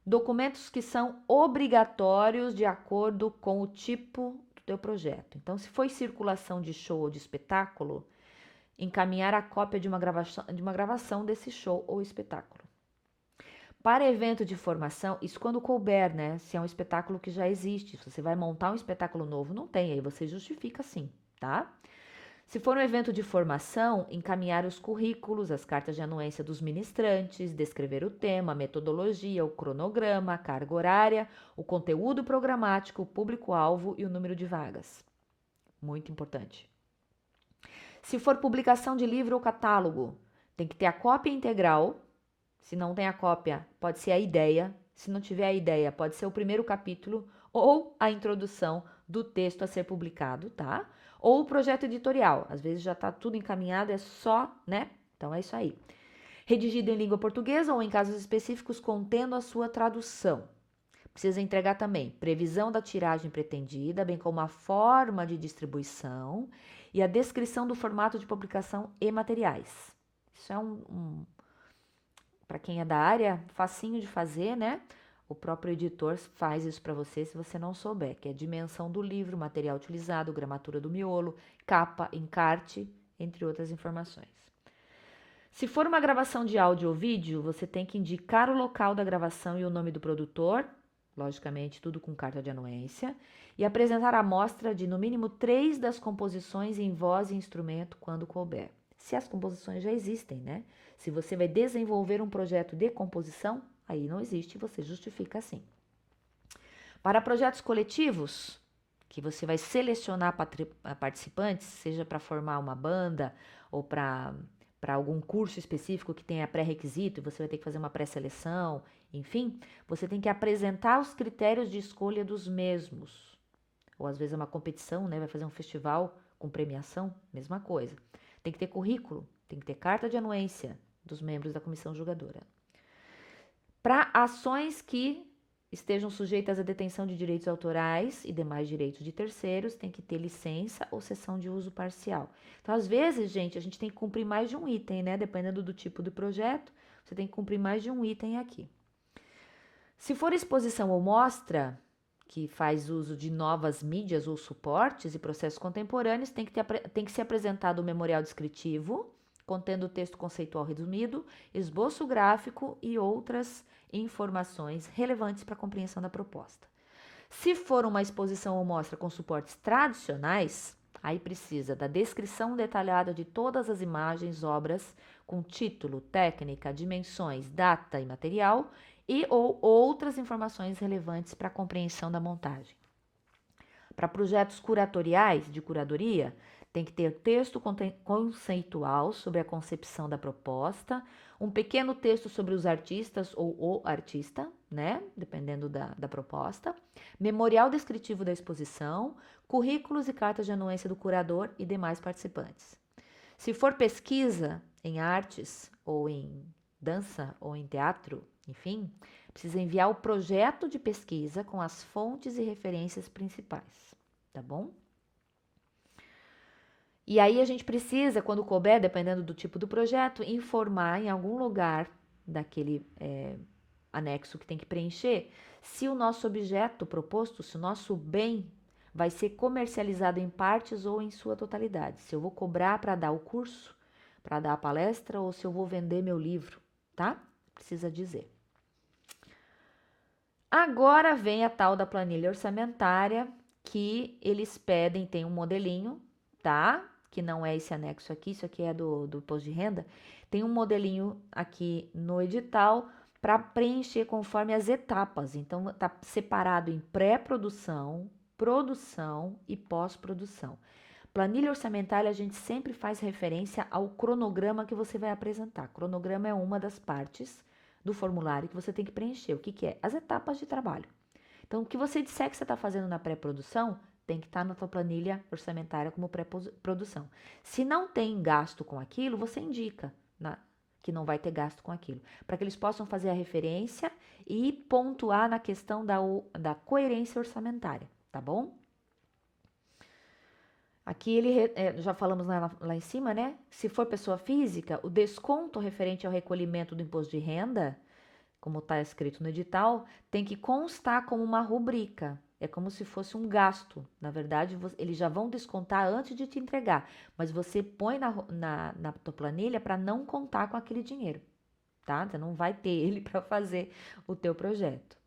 Documentos que são obrigatórios de acordo com o tipo do teu projeto. Então, se foi circulação de show ou de espetáculo, encaminhar a cópia de uma gravação desse show ou espetáculo. Para evento de formação, isso quando couber, né? Se é um espetáculo que já existe, se você vai montar um espetáculo novo, não tem, aí você justifica sim, tá? Se for um evento de formação, encaminhar os currículos, as cartas de anuência dos ministrantes, descrever o tema, a metodologia, o cronograma, a carga horária, o conteúdo programático, o público-alvo e o número de vagas. Muito importante. Se for publicação de livro ou catálogo, tem que ter a cópia integral. Se não tem a cópia, pode ser a ideia. Se não tiver a ideia, pode ser o primeiro capítulo ou a introdução do texto a ser publicado, tá? Ou o projeto editorial. Às vezes já está tudo encaminhado, é só, né? Então é isso aí. Redigido em língua portuguesa ou em casos específicos contendo a sua tradução. Precisa entregar também previsão da tiragem pretendida, bem como a forma de distribuição e a descrição do formato de publicação e materiais. Isso é para quem é da área, facinho de fazer, né? O próprio editor faz isso para você se você não souber, que é a dimensão do livro, material utilizado, gramatura do miolo, capa, encarte, entre outras informações. Se for uma gravação de áudio ou vídeo, você tem que indicar o local da gravação e o nome do produtor, logicamente tudo com carta de anuência, e apresentar a amostra de no mínimo 3 das composições em voz e instrumento quando couber. Se as composições já existem, né? Se você vai desenvolver um projeto de composição, aí não existe, você justifica assim. Para projetos coletivos, que você vai selecionar participantes, seja para formar uma banda ou para algum curso específico que tenha pré-requisito, você vai ter que fazer uma pré-seleção, enfim, você tem que apresentar os critérios de escolha dos mesmos. Ou às vezes é uma competição, né? Vai fazer um festival com premiação, mesma coisa. Tem que ter currículo, tem que ter carta de anuência dos membros da comissão julgadora. Para ações que estejam sujeitas à detenção de direitos autorais e demais direitos de terceiros, tem que ter licença ou cessão de uso parcial. Então, às vezes, gente, a gente tem que cumprir mais de um item, né? Dependendo do tipo do projeto, você tem que cumprir mais de um item aqui. Se for exposição ou mostra, que faz uso de novas mídias ou suportes e processos contemporâneos, tem que ser apresentado o memorial descritivo, contendo o texto conceitual resumido, esboço gráfico e outras informações relevantes para a compreensão da proposta. Se for uma exposição ou mostra com suportes tradicionais, aí precisa da descrição detalhada de todas as imagens, obras, com título, técnica, dimensões, data e material, e ou outras informações relevantes para a compreensão da montagem. Para projetos curatoriais, de curadoria, tem que ter texto conceitual sobre a concepção da proposta, um pequeno texto sobre os artistas ou o artista, né? Dependendo da proposta, memorial descritivo da exposição, currículos e cartas de anuência do curador e demais participantes. Se for pesquisa em artes ou em dança ou em teatro, enfim, precisa enviar o projeto de pesquisa com as fontes e referências principais, tá bom? E aí a gente precisa, quando couber, dependendo do tipo do projeto, informar em algum lugar daquele anexo que tem que preencher, se o nosso objeto proposto, se o nosso bem vai ser comercializado em partes ou em sua totalidade. Se eu vou cobrar para dar o curso, para dar a palestra, ou se eu vou vender meu livro, tá? Precisa dizer. Agora vem a tal da planilha orçamentária, que eles pedem, tem um modelinho, tá? Que não é esse anexo aqui, isso aqui é do imposto de renda. Tem um modelinho aqui no edital para preencher conforme as etapas. Então, tá separado em pré-produção, produção e pós-produção. Planilha orçamentária, a gente sempre faz referência ao cronograma que você vai apresentar. Cronograma é uma das partes do formulário que você tem que preencher. O que que é? As etapas de trabalho. Então, o que você disser que você está fazendo na pré-produção, tem que estar na tua planilha orçamentária como pré-produção. Se não tem gasto com aquilo, você indica que não vai ter gasto com aquilo, para que eles possam fazer a referência e pontuar na questão da coerência orçamentária, tá bom? Aqui já falamos lá em cima, né? Se for pessoa física, o desconto referente ao recolhimento do imposto de renda como está escrito no edital, tem que constar como uma rubrica. É como se fosse um gasto. Na verdade, eles já vão descontar antes de te entregar, mas você põe na tua planilha para não contar com aquele dinheiro, tá? Você não vai ter ele para fazer o teu projeto.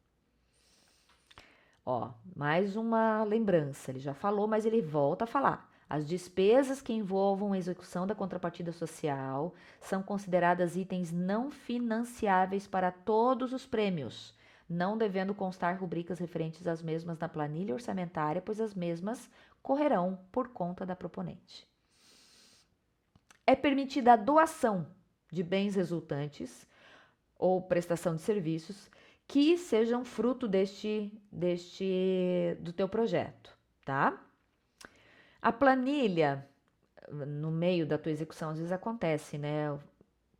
Ó, mais uma lembrança. Ele já falou, mas ele volta a falar. As despesas que envolvam a execução da contrapartida social são consideradas itens não financiáveis para todos os prêmios, não devendo constar rubricas referentes às mesmas na planilha orçamentária, pois as mesmas correrão por conta da proponente. É permitida a doação de bens resultantes ou prestação de serviços que sejam fruto do teu projeto, tá? A planilha, no meio da tua execução, às vezes acontece, né? O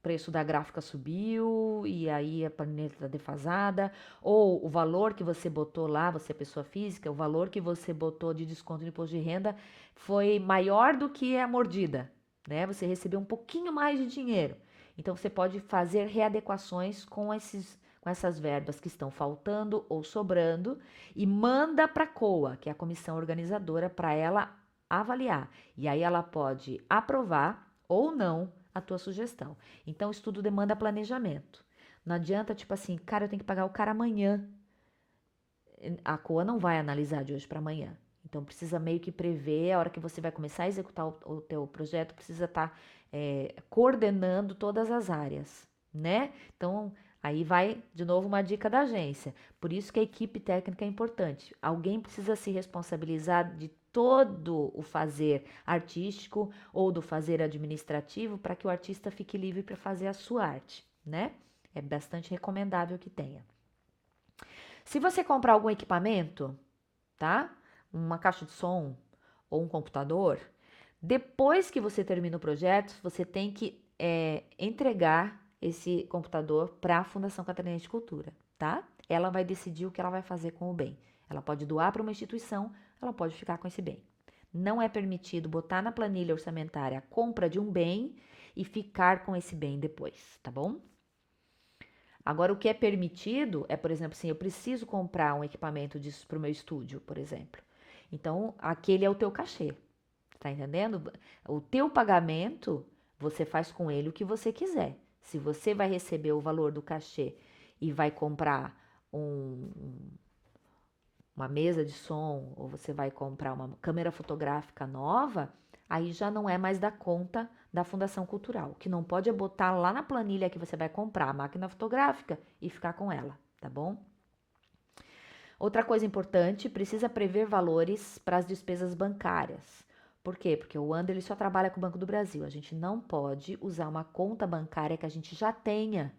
preço da gráfica subiu e aí a planilha está defasada, ou o valor que você botou lá, você é pessoa física, o valor que você botou de desconto de imposto de renda foi maior do que a mordida, né? Você recebeu um pouquinho mais de dinheiro. Então você pode fazer readequações com essas verbas que estão faltando ou sobrando e manda para a COA, que é a comissão organizadora, para ela avaliar. E aí ela pode aprovar ou não a tua sugestão. Então, isso tudo demanda planejamento. Não adianta, tipo assim, cara, eu tenho que pagar o cara amanhã. A COA não vai analisar de hoje para amanhã. Então, precisa meio que prever a hora que você vai começar a executar o teu projeto, precisa estar coordenando todas as áreas, né? Então, aí vai, de novo, uma dica da agência. Por isso que a equipe técnica é importante. Alguém precisa se responsabilizar de todo o fazer artístico ou do fazer administrativo para que o artista fique livre para fazer a sua arte, né? É bastante recomendável que tenha. Se você comprar algum equipamento, tá? Uma caixa de som ou um computador, depois que você termina o projeto, você tem que entregar esse computador para a Fundação Catarinense de Cultura, tá? Ela vai decidir o que ela vai fazer com o bem. Ela pode doar para uma instituição, ela pode ficar com esse bem. Não é permitido botar na planilha orçamentária a compra de um bem e ficar com esse bem depois, tá bom? Agora, o que é permitido é, por exemplo, assim, eu preciso comprar um equipamento disso para o meu estúdio, por exemplo. Então, aquele é o teu cachê, tá entendendo? O teu pagamento, você faz com ele o que você quiser. Se você vai receber o valor do cachê e vai comprar uma mesa de som, ou você vai comprar uma câmera fotográfica nova, aí já não é mais da conta da Fundação Cultural. O que não pode é botar lá na planilha que você vai comprar a máquina fotográfica e ficar com ela, tá bom? Outra coisa importante, precisa prever valores para as despesas bancárias. Por quê? Porque o Wander ele só trabalha com o Banco do Brasil. A gente não pode usar uma conta bancária que a gente já tenha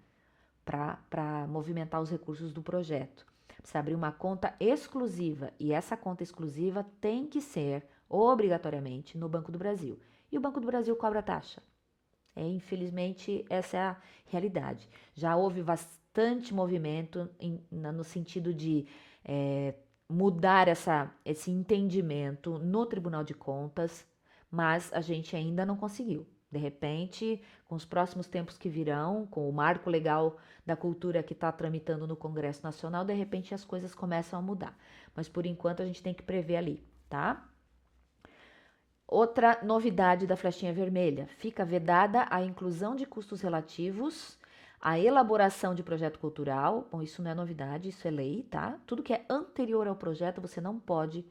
para movimentar os recursos do projeto. Precisa abrir uma conta exclusiva e essa conta exclusiva tem que ser obrigatoriamente no Banco do Brasil. E o Banco do Brasil cobra taxa. Infelizmente, essa é a realidade. Já houve bastante movimento no sentido de mudar esse entendimento no Tribunal de Contas, mas a gente ainda não conseguiu. De repente, com os próximos tempos que virão, com o marco legal da cultura que está tramitando no Congresso Nacional, de repente as coisas começam a mudar. Mas por enquanto a gente tem que prever ali, tá? Outra novidade da flechinha vermelha: fica vedada a inclusão de custos relativos à elaboração de projeto cultural. Bom, isso não é novidade, isso é lei, tá? Tudo que é anterior ao projeto você não pode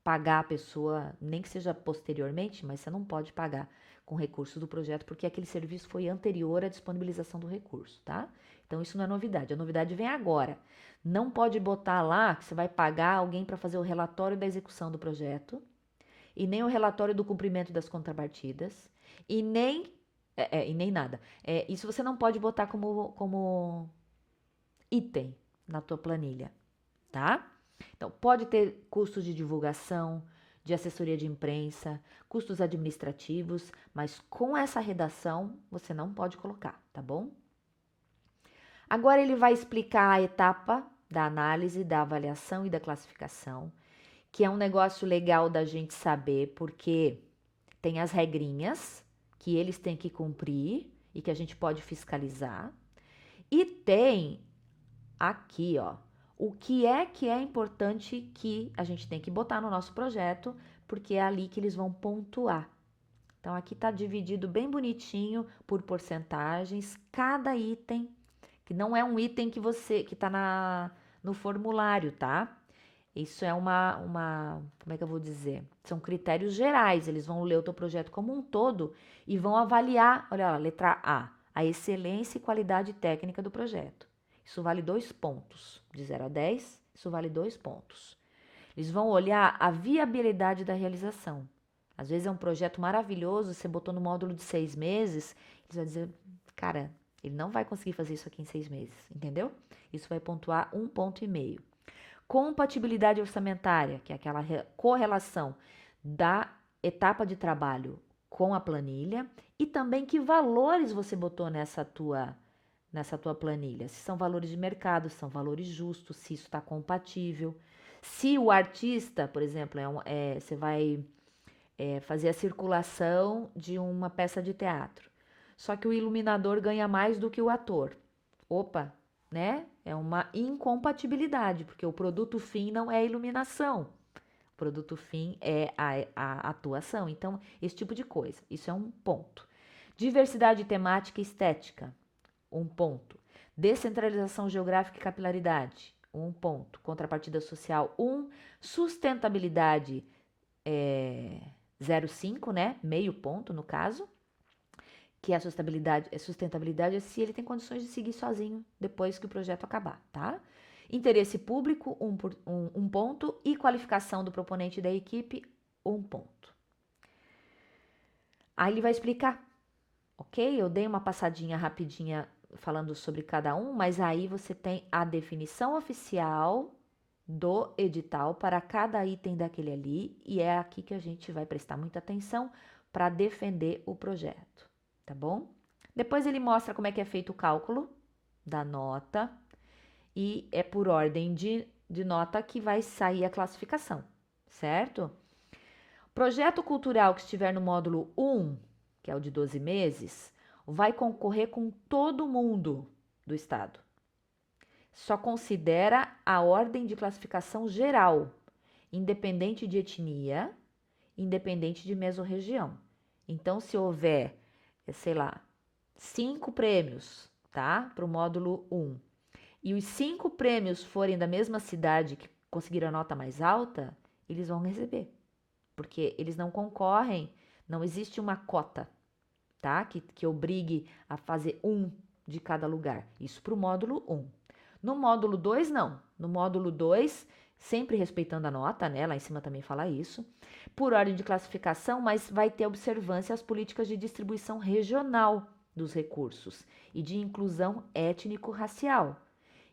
pagar a pessoa, nem que seja posteriormente, mas você não pode pagar com recursos do projeto, porque aquele serviço foi anterior à disponibilização do recurso, tá? Então isso não é novidade, a novidade vem agora. Não pode botar lá que você vai pagar alguém para fazer o relatório da execução do projeto, e nem o relatório do cumprimento das contrapartidas, e nem nada. Isso você não pode botar como item na tua planilha, tá? Então, pode ter custos de divulgação, de assessoria de imprensa, custos administrativos, mas com essa redação você não pode colocar, tá bom? Agora ele vai explicar a etapa da análise, da avaliação e da classificação, que é um negócio legal da gente saber, porque tem as regrinhas que eles têm que cumprir e que a gente pode fiscalizar. E tem aqui, ó, o que é importante que a gente tem que botar no nosso projeto, porque é ali que eles vão pontuar. Então, aqui tá dividido bem bonitinho por porcentagens, cada item, que não é um item que tá no formulário, tá? Isso é como é que eu vou dizer? São critérios gerais, eles vão ler o teu projeto como um todo e vão avaliar, olha lá, letra A excelência e qualidade técnica do projeto. Isso vale 2 pontos, de 0 a 10, isso vale 2 pontos. Eles vão olhar a viabilidade da realização. Às vezes é um projeto maravilhoso, você botou no módulo de 6 meses, eles vão dizer, cara, ele não vai conseguir fazer isso aqui em 6 meses, entendeu? Isso vai pontuar 1,5 ponto. Compatibilidade orçamentária, que é aquela correlação da etapa de trabalho com a planilha, e também que valores você botou nessa tua planilha. Se são valores de mercado, se são valores justos, se isso está compatível. Se o artista, por exemplo, você vai fazer a circulação de uma peça de teatro, só que o iluminador ganha mais do que o ator. Opa, né? É uma incompatibilidade, porque o produto fim não é a iluminação. O produto fim é a atuação. Então, esse tipo de coisa. Isso é um ponto. Diversidade temática e estética, 1 ponto. Descentralização geográfica e capilaridade, 1 ponto. Contrapartida social, 1. Sustentabilidade, 0,5, né? Meio ponto no caso. Que a sustentabilidade é se ele tem condições de seguir sozinho depois que o projeto acabar, tá? Interesse público, 1 ponto. E qualificação do proponente da equipe, 1 ponto. Aí ele vai explicar, ok? Eu dei uma passadinha rapidinha falando sobre cada um, mas aí você tem a definição oficial do edital para cada item daquele ali, e é aqui que a gente vai prestar muita atenção para defender o projeto, tá bom? Depois ele mostra como é que é feito o cálculo da nota, e é por ordem de nota que vai sair a classificação, certo? Projeto cultural que estiver no módulo 1, que é o de 12 meses, vai concorrer com todo mundo do estado. Só considera a ordem de classificação geral, independente de etnia, independente de mesorregião. Então, se houver, sei lá, 5 prêmios, tá? Para o módulo 1, e os 5 prêmios forem da mesma cidade que conseguiram a nota mais alta, eles vão receber. Porque eles não concorrem, não existe uma cota, tá? Que obrigue a fazer um de cada lugar. Isso para o módulo 1. No módulo 2, não. No módulo 2, sempre respeitando a nota, né? Lá em cima também fala isso. Por ordem de classificação, mas vai ter observância às políticas de distribuição regional dos recursos e de inclusão étnico-racial.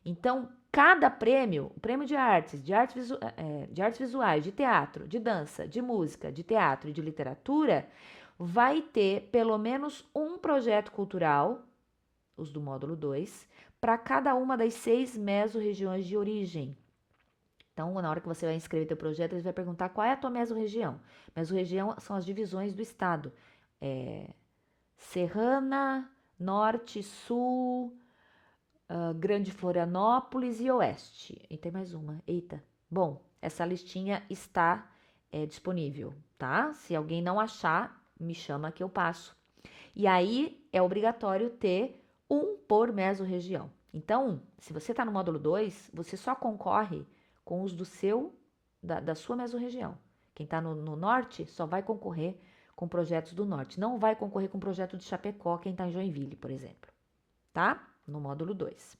Então, cada prêmio, o prêmio de artes, de artes visuais, de teatro, de dança, de música, de teatro e de literatura, vai ter pelo menos um projeto cultural, os do módulo 2, para cada uma das 6 mesorregiões de origem. Então, na hora que você vai inscrever teu projeto, ele vai perguntar qual é a tua mesorregião. Mesorregião são as divisões do estado. Serrana, Norte, Sul, Grande Florianópolis e Oeste. E tem mais uma. Eita. Bom, essa listinha está disponível, tá? Se alguém não achar, me chama que eu passo. E aí é obrigatório ter um por mesorregião. Então, se você está no módulo 2, você só concorre com os da sua mesorregião. Quem está no norte só vai concorrer com projetos do norte. Não vai concorrer com o projeto de Chapecó, quem está em Joinville, por exemplo. Tá? No módulo 2.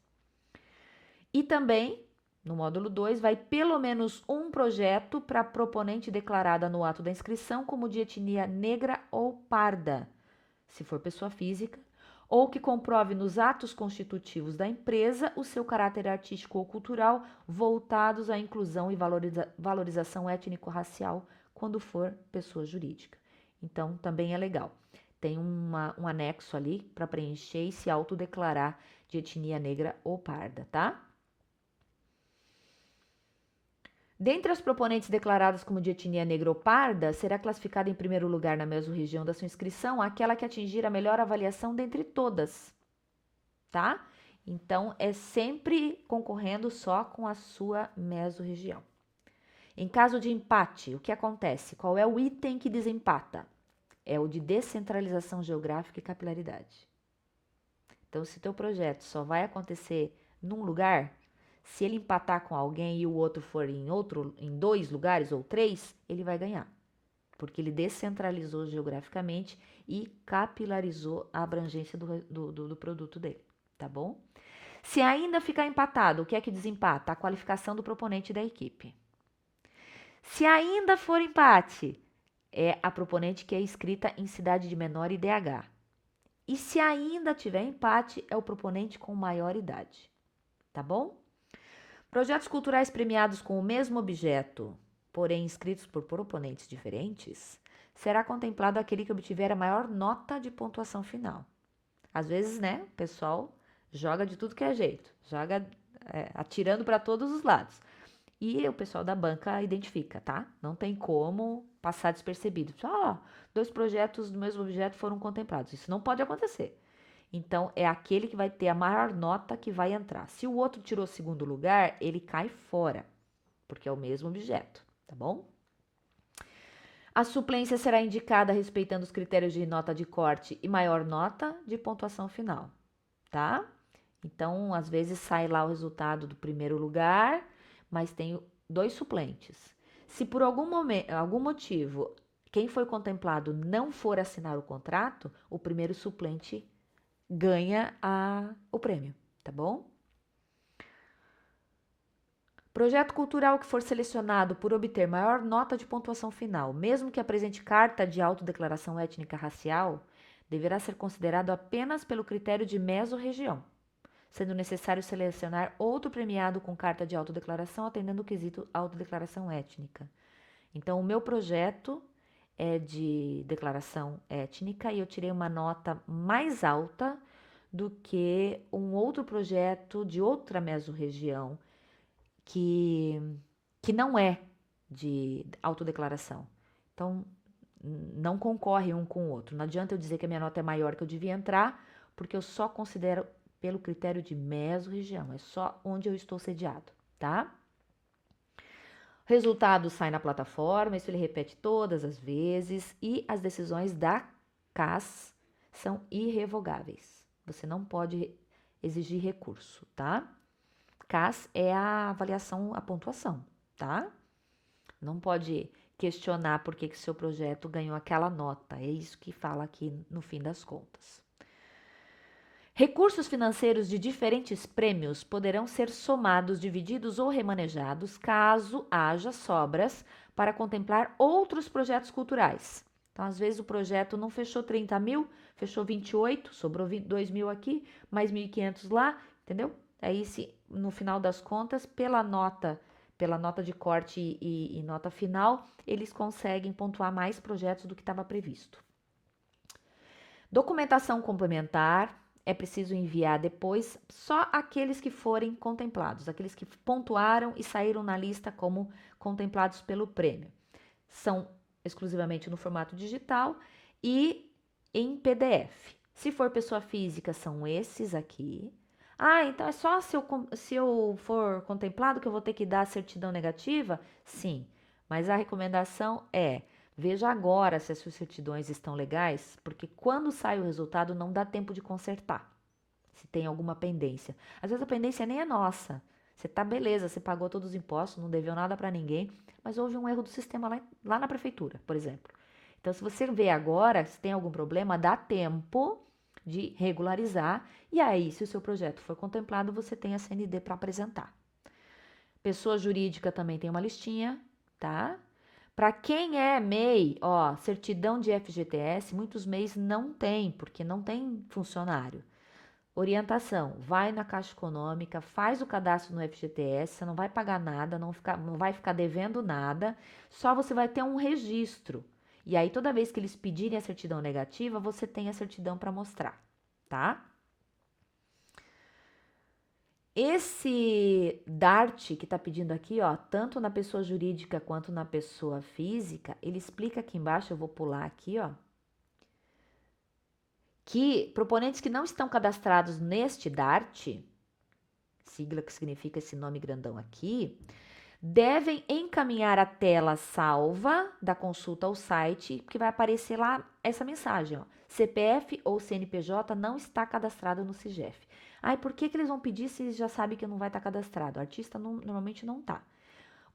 E também, no módulo 2, vai pelo menos um projeto para proponente declarada no ato da inscrição como de etnia negra ou parda, se for pessoa física, ou que comprove nos atos constitutivos da empresa o seu caráter artístico ou cultural voltados à inclusão e valorização étnico-racial quando for pessoa jurídica. Então, também é legal. Tem um anexo ali para preencher e se autodeclarar de etnia negra ou parda, tá? Dentre as proponentes declaradas como de etnia negra ou parda, será classificada em primeiro lugar na mesorregião da sua inscrição aquela que atingir a melhor avaliação dentre todas, tá? Então, é sempre concorrendo só com a sua mesorregião. Em caso de empate, o que acontece? Qual é o item que desempata? É o de descentralização geográfica e capilaridade. Então, se teu projeto só vai acontecer num lugar, se ele empatar com alguém e o outro for em 2 lugares ou 3, ele vai ganhar, porque ele descentralizou geograficamente e capilarizou a abrangência do produto dele, tá bom? Se ainda ficar empatado, o que é que desempata? A qualificação do proponente da equipe. Se ainda for empate, é a proponente que é inscrita em cidade de menor IDH. E se ainda tiver empate, é o proponente com maior idade. Tá bom? Projetos culturais premiados com o mesmo objeto, porém inscritos por proponentes diferentes, será contemplado aquele que obtiver a maior nota de pontuação final. Às vezes, né, o pessoal joga de tudo que é jeito, joga atirando para todos os lados. E o pessoal da banca identifica, tá? Não tem como passar despercebido. Só 2 projetos do mesmo objeto foram contemplados. Isso não pode acontecer. Então, é aquele que vai ter a maior nota que vai entrar. Se o outro tirou segundo lugar, ele cai fora, porque é o mesmo objeto, tá bom? A suplência será indicada respeitando os critérios de nota de corte e maior nota de pontuação final, tá? Então, às vezes sai lá o resultado do primeiro lugar, mas tem 2 suplentes. Se por algum motivo quem foi contemplado não for assinar o contrato, o primeiro suplente ganha o prêmio, tá bom? Projeto cultural que for selecionado por obter maior nota de pontuação final, mesmo que apresente carta de autodeclaração étnica racial, deverá ser considerado apenas pelo critério de mesorregião, sendo necessário selecionar outro premiado com carta de autodeclaração atendendo o quesito autodeclaração étnica. Então, o meu projeto é de declaração étnica e eu tirei uma nota mais alta do que um outro projeto de outra mesorregião que, que não é de autodeclaração. Então, não concorre um com o outro. Não adianta eu dizer que a minha nota é maior que eu devia entrar, porque eu só considero pelo critério de mesorregião, é só onde eu estou sediado, tá? O resultado sai na plataforma, isso ele repete todas as vezes e as decisões da CAS são irrevogáveis. Você não pode exigir recurso, tá? CAS é a avaliação, a pontuação, tá? Não pode questionar por que seu projeto ganhou aquela nota. É isso que fala aqui no fim das contas. Recursos financeiros de diferentes prêmios poderão ser somados, divididos ou remanejados caso haja sobras para contemplar outros projetos culturais. Então, às vezes o projeto não fechou 30 mil, fechou 28, sobrou 2 mil aqui, mais 1.500 lá, entendeu? Aí, se, no final das contas, pela nota de corte e nota final, eles conseguem pontuar mais projetos do que estava previsto. Documentação complementar. É preciso enviar depois só aqueles que forem contemplados, aqueles que pontuaram e saíram na lista como contemplados pelo prêmio. São exclusivamente no formato digital e em PDF. Se for pessoa física, são esses aqui. Ah, então é só se eu for contemplado que eu vou ter que dar a certidão negativa? Sim, mas a recomendação é: veja agora se as suas certidões estão legais, porque quando sai o resultado não dá tempo de consertar, se tem alguma pendência. Às vezes a pendência nem é nossa. Você tá beleza, você pagou todos os impostos, não deveu nada para ninguém, mas houve um erro do sistema lá na prefeitura, por exemplo. Então, se você vê agora, se tem algum problema, dá tempo de regularizar e aí, se o seu projeto for contemplado, você tem a CND para apresentar. Pessoa jurídica também tem uma listinha, tá? Para quem é MEI, ó, certidão de FGTS, muitos MEIs não tem, porque não tem funcionário. Orientação: vai na Caixa Econômica, faz o cadastro no FGTS, você não vai pagar nada, não vai ficar devendo nada, só você vai ter um registro. E aí, toda vez que eles pedirem a certidão negativa, você tem a certidão para mostrar, tá? Esse DART que está pedindo aqui, ó, tanto na pessoa jurídica quanto na pessoa física, ele explica aqui embaixo, eu vou pular aqui, ó, que proponentes que não estão cadastrados neste DART, sigla que significa esse nome grandão aqui, devem encaminhar a tela salva da consulta ao site, que vai aparecer lá essa mensagem, ó. CPF ou CNPJ não está cadastrado no CIGEF. Ai, por que eles vão pedir se eles já sabem que não vai estar cadastrado? O artista normalmente não tá.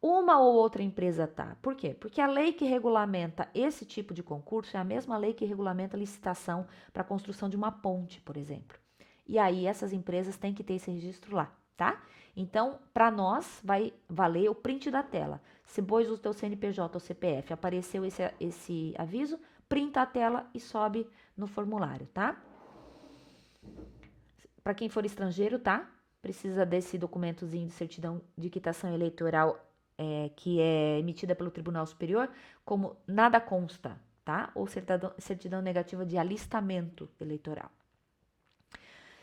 Uma ou outra empresa tá. Por quê? Porque a lei que regulamenta esse tipo de concurso é a mesma lei que regulamenta a licitação para a construção de uma ponte, por exemplo. E aí essas empresas têm que ter esse registro lá, tá? Então, para nós, vai valer o print da tela. Se pôs o teu CNPJ ou CPF, apareceu esse aviso, printa a tela e sobe no formulário, tá? Para quem for estrangeiro, tá? Precisa desse documentozinho de certidão de quitação eleitoral que é emitida pelo Tribunal Superior, como nada consta, tá? Ou certidão negativa de alistamento eleitoral.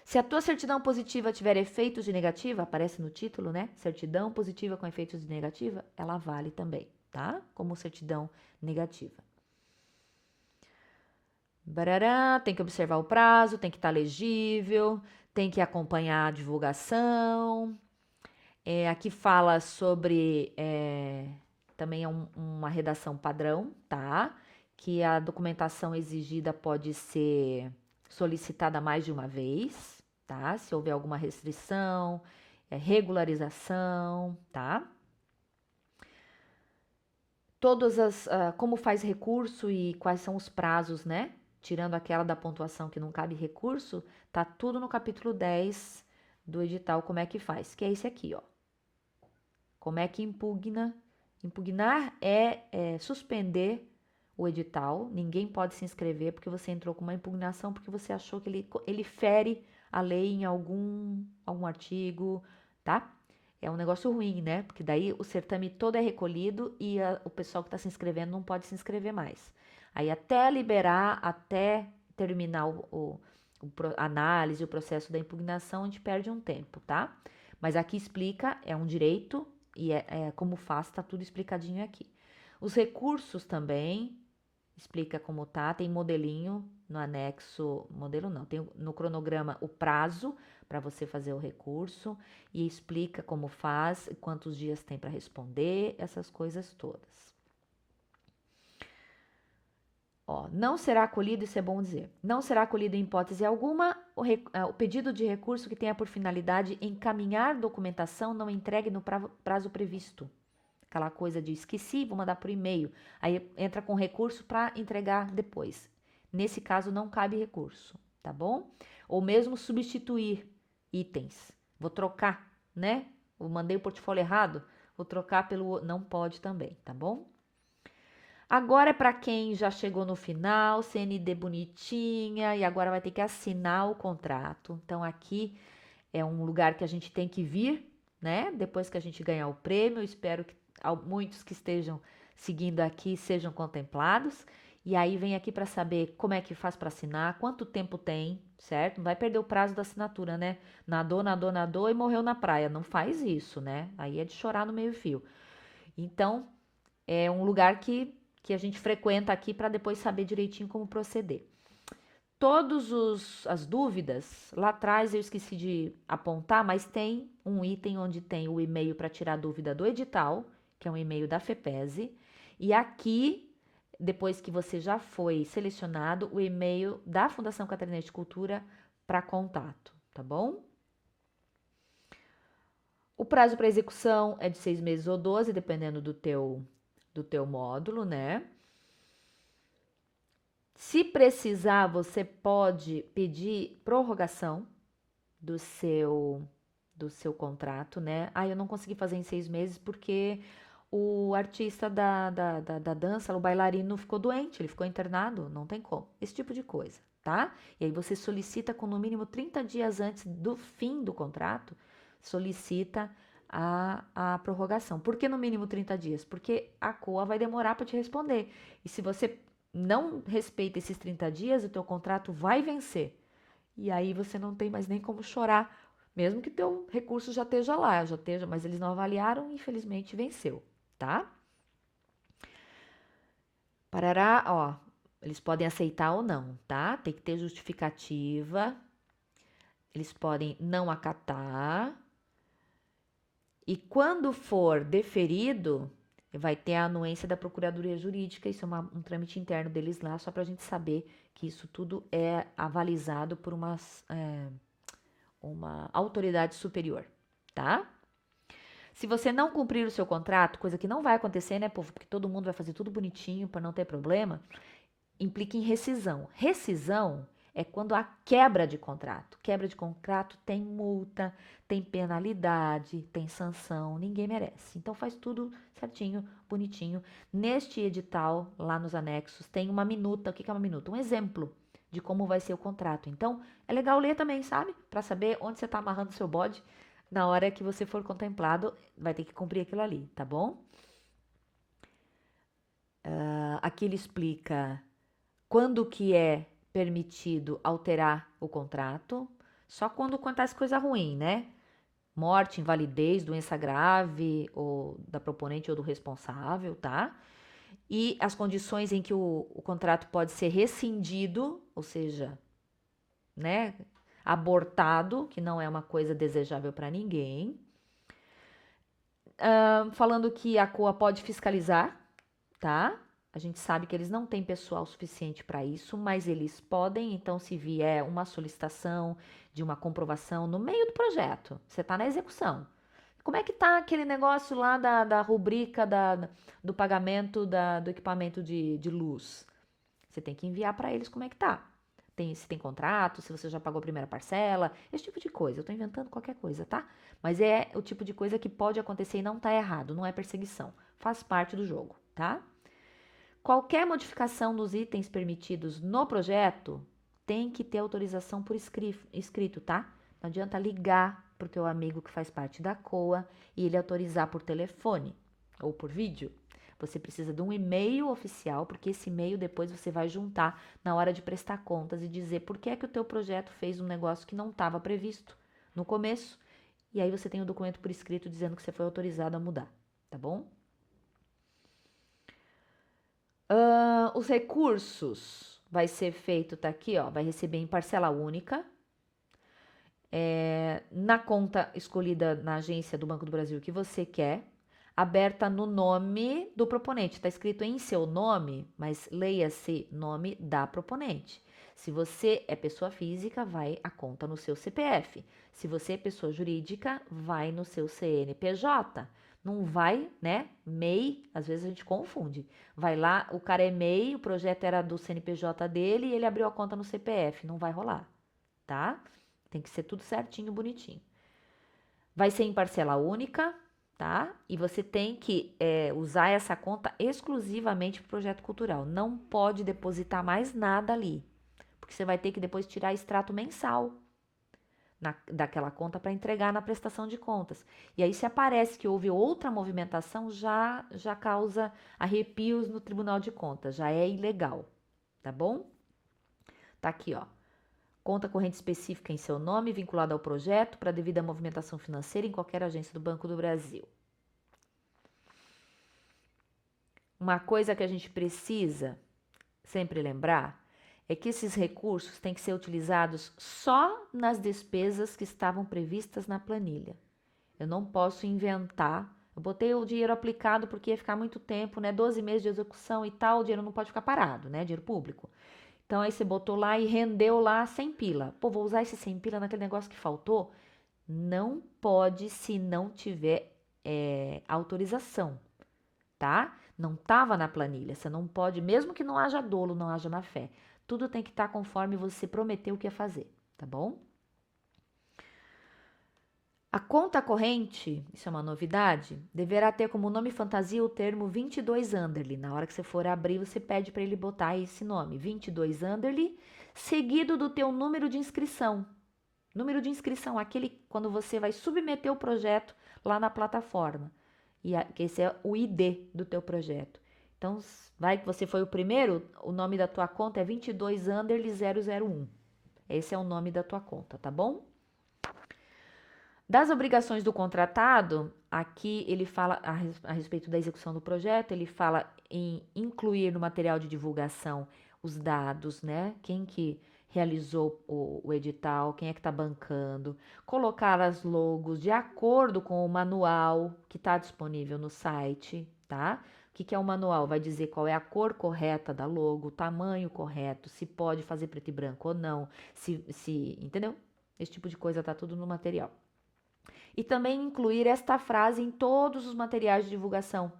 Se a tua certidão positiva tiver efeitos de negativa, aparece no título, né? Certidão positiva com efeitos de negativa, ela vale também, tá? Como certidão negativa. Barará, tem que observar o prazo, tem que estar legível, tem que acompanhar a divulgação. Aqui fala sobre também uma redação padrão, tá? Que a documentação exigida pode ser solicitada mais de uma vez, tá? Se houver alguma restrição, regularização, tá? Como faz recurso e quais são os prazos, né? Tirando aquela da pontuação que não cabe recurso, tá tudo no capítulo 10 do edital, como é que faz, que é esse aqui, ó. Como é que impugna? Impugnar é suspender o edital. Ninguém pode se inscrever porque você entrou com uma impugnação porque você achou que ele fere a lei em algum artigo, tá? É um negócio ruim, né? Porque daí o certame todo é recolhido e o pessoal que está se inscrevendo não pode se inscrever mais. Aí até liberar, até terminar a análise, o processo da impugnação, a gente perde um tempo, tá? Mas aqui explica, é um direito e como faz, tá tudo explicadinho aqui. Os recursos também, explica como tá, tem modelinho no anexo, modelo não, tem no cronograma o prazo para você fazer o recurso e explica como faz, quantos dias tem para responder, essas coisas todas. Ó, não será acolhido, isso é bom dizer, não será acolhido em hipótese alguma o pedido de recurso que tenha por finalidade encaminhar documentação não entregue no prazo previsto. Aquela coisa de esqueci, vou mandar por e-mail. Aí entra com recurso para entregar depois. Nesse caso não cabe recurso, tá bom? Ou mesmo substituir itens. Vou trocar, né? Eu mandei o portfólio errado, vou trocar pelo. Não pode também, tá bom? Agora é para quem já chegou no final, CND bonitinha, e agora vai ter que assinar o contrato. Então aqui é um lugar que a gente tem que vir, né? Depois que a gente ganhar o prêmio, eu espero que muitos que estejam seguindo aqui sejam contemplados. E aí vem aqui para saber como é que faz para assinar, quanto tempo tem, certo? Não vai perder o prazo da assinatura, né? Nadou e morreu na praia. Não faz isso, né? Aí é de chorar no meio-fio. Então, é um lugar que a gente frequenta aqui para depois saber direitinho como proceder. As dúvidas, lá atrás eu esqueci de apontar, mas tem um item onde tem o e-mail para tirar dúvida do edital, que é um e-mail da FEPESE, e aqui, depois que você já foi selecionado, o e-mail da Fundação Catarinense de Cultura para contato, tá bom? O prazo para execução é de 6 meses ou 12, dependendo do teu módulo, né? Se precisar, você pode pedir prorrogação do seu contrato, né? Ah, eu não consegui fazer em 6 meses porque o artista da dança, o bailarino, ficou doente, ele ficou internado, não tem como. Esse tipo de coisa, tá? E aí você solicita com no mínimo 30 dias antes do fim do contrato, solicita a prorrogação. Por que no mínimo 30 dias? Porque a COA vai demorar para te responder. E se você não respeita esses 30 dias, o teu contrato vai vencer. E aí você não tem mais nem como chorar, mesmo que teu recurso já esteja lá, mas eles não avaliaram e infelizmente venceu, tá? Parará, ó, eles podem aceitar ou não, tá? Tem que ter justificativa. Eles podem não acatar. E quando for deferido, vai ter a anuência da Procuradoria Jurídica, isso é um trâmite interno deles lá, só para a gente saber que isso tudo é avalizado por uma autoridade superior, tá? Se você não cumprir o seu contrato, coisa que não vai acontecer, né, povo? Porque todo mundo vai fazer tudo bonitinho para não ter problema, implica em rescisão. Rescisão é quando há quebra de contrato. Quebra de contrato tem multa, tem penalidade, tem sanção, ninguém merece. Então faz tudo certinho, bonitinho. Neste edital, lá nos anexos, tem uma minuta. O que é uma minuta? Um exemplo de como vai ser o contrato. Então é legal ler também, sabe? Para saber onde você está amarrando o seu bode. Na hora que você for contemplado, vai ter que cumprir aquilo ali, tá bom? Aqui ele explica quando que é permitido alterar o contrato? Só quando acontece coisa ruim, né? Morte, invalidez, doença grave, ou da proponente ou do responsável, tá? E as condições em que o contrato pode ser rescindido, ou seja, né? Abortado, que não é uma coisa desejável para ninguém. Falando que a COA pode fiscalizar, tá? A gente sabe que eles não têm pessoal suficiente para isso, mas eles podem, então, se vier uma solicitação de uma comprovação no meio do projeto, você está na execução. Como é que tá aquele negócio lá da rubrica do pagamento do equipamento de luz? Você tem que enviar para eles como é que tá. Se tem contrato, se você já pagou a primeira parcela, esse tipo de coisa. Eu tô inventando qualquer coisa, tá? Mas é o tipo de coisa que pode acontecer e não tá errado, não é perseguição. Faz parte do jogo, tá? Qualquer modificação nos itens permitidos no projeto tem que ter autorização por escrito, tá? Não adianta ligar para o teu amigo que faz parte da COA e ele autorizar por telefone ou por vídeo. Você precisa de um e-mail oficial, porque esse e-mail depois você vai juntar na hora de prestar contas e dizer por que é que o teu projeto fez um negócio que não estava previsto no começo. E aí você tem o documento por escrito dizendo que você foi autorizado a mudar, tá bom? Os recursos vai ser feito, tá aqui, ó, vai receber em parcela única, na conta escolhida na agência do Banco do Brasil que você quer, aberta no nome do proponente. Está escrito em seu nome, mas leia-se nome da proponente. Se você é pessoa física, vai a conta no seu CPF. Se você é pessoa jurídica, vai no seu CNPJ. Não vai, né? MEI, às vezes a gente confunde. Vai lá, o cara é MEI, o projeto era do CNPJ dele e ele abriu a conta no CPF. Não vai rolar, tá? Tem que ser tudo certinho, bonitinho. Vai ser em parcela única, tá? E você tem que usar essa conta exclusivamente para o projeto cultural. Não pode depositar mais nada ali, porque você vai ter que depois tirar extrato mensal daquela conta para entregar na prestação de contas. E aí, se aparece que houve outra movimentação, já causa arrepios no Tribunal de Contas, já é ilegal, tá bom? Tá aqui, ó. Conta corrente específica em seu nome, vinculada ao projeto, para devida movimentação financeira em qualquer agência do Banco do Brasil. Uma coisa que a gente precisa sempre lembrar é que esses recursos têm que ser utilizados só nas despesas que estavam previstas na planilha. Eu não posso inventar. Eu botei o dinheiro aplicado porque ia ficar muito tempo, né? 12 meses de execução e tal, o dinheiro não pode ficar parado, né? Dinheiro público. Então aí você botou lá e rendeu lá 100 pila. Pô, vou usar esse 100 pila naquele negócio que faltou? Não pode se não tiver autorização, tá? Não estava na planilha. Você não pode, mesmo que não haja dolo, não haja má fé. Tudo tem que estar conforme você prometeu que ia fazer, tá bom? A conta corrente, isso é uma novidade, deverá ter como nome fantasia o termo 22 underly. Na hora que você for abrir, você pede para ele botar esse nome, 22 underly, seguido do teu número de inscrição. Número de inscrição, aquele quando você vai submeter o projeto lá na plataforma. Que esse é o ID do teu projeto. Então, vai que você foi o primeiro, o nome da tua conta é 22 underly 001. Esse é o nome da tua conta, tá bom? Das obrigações do contratado, aqui ele fala a respeito da execução do projeto, ele fala em incluir no material de divulgação os dados, né? Quem que realizou o edital, quem é que está bancando, colocar as logos de acordo com o manual que está disponível no site, tá? O que é o manual? Vai dizer qual é a cor correta da logo, o tamanho correto, se pode fazer preto e branco ou não, entendeu? Esse tipo de coisa tá tudo no material. E também incluir esta frase em todos os materiais de divulgação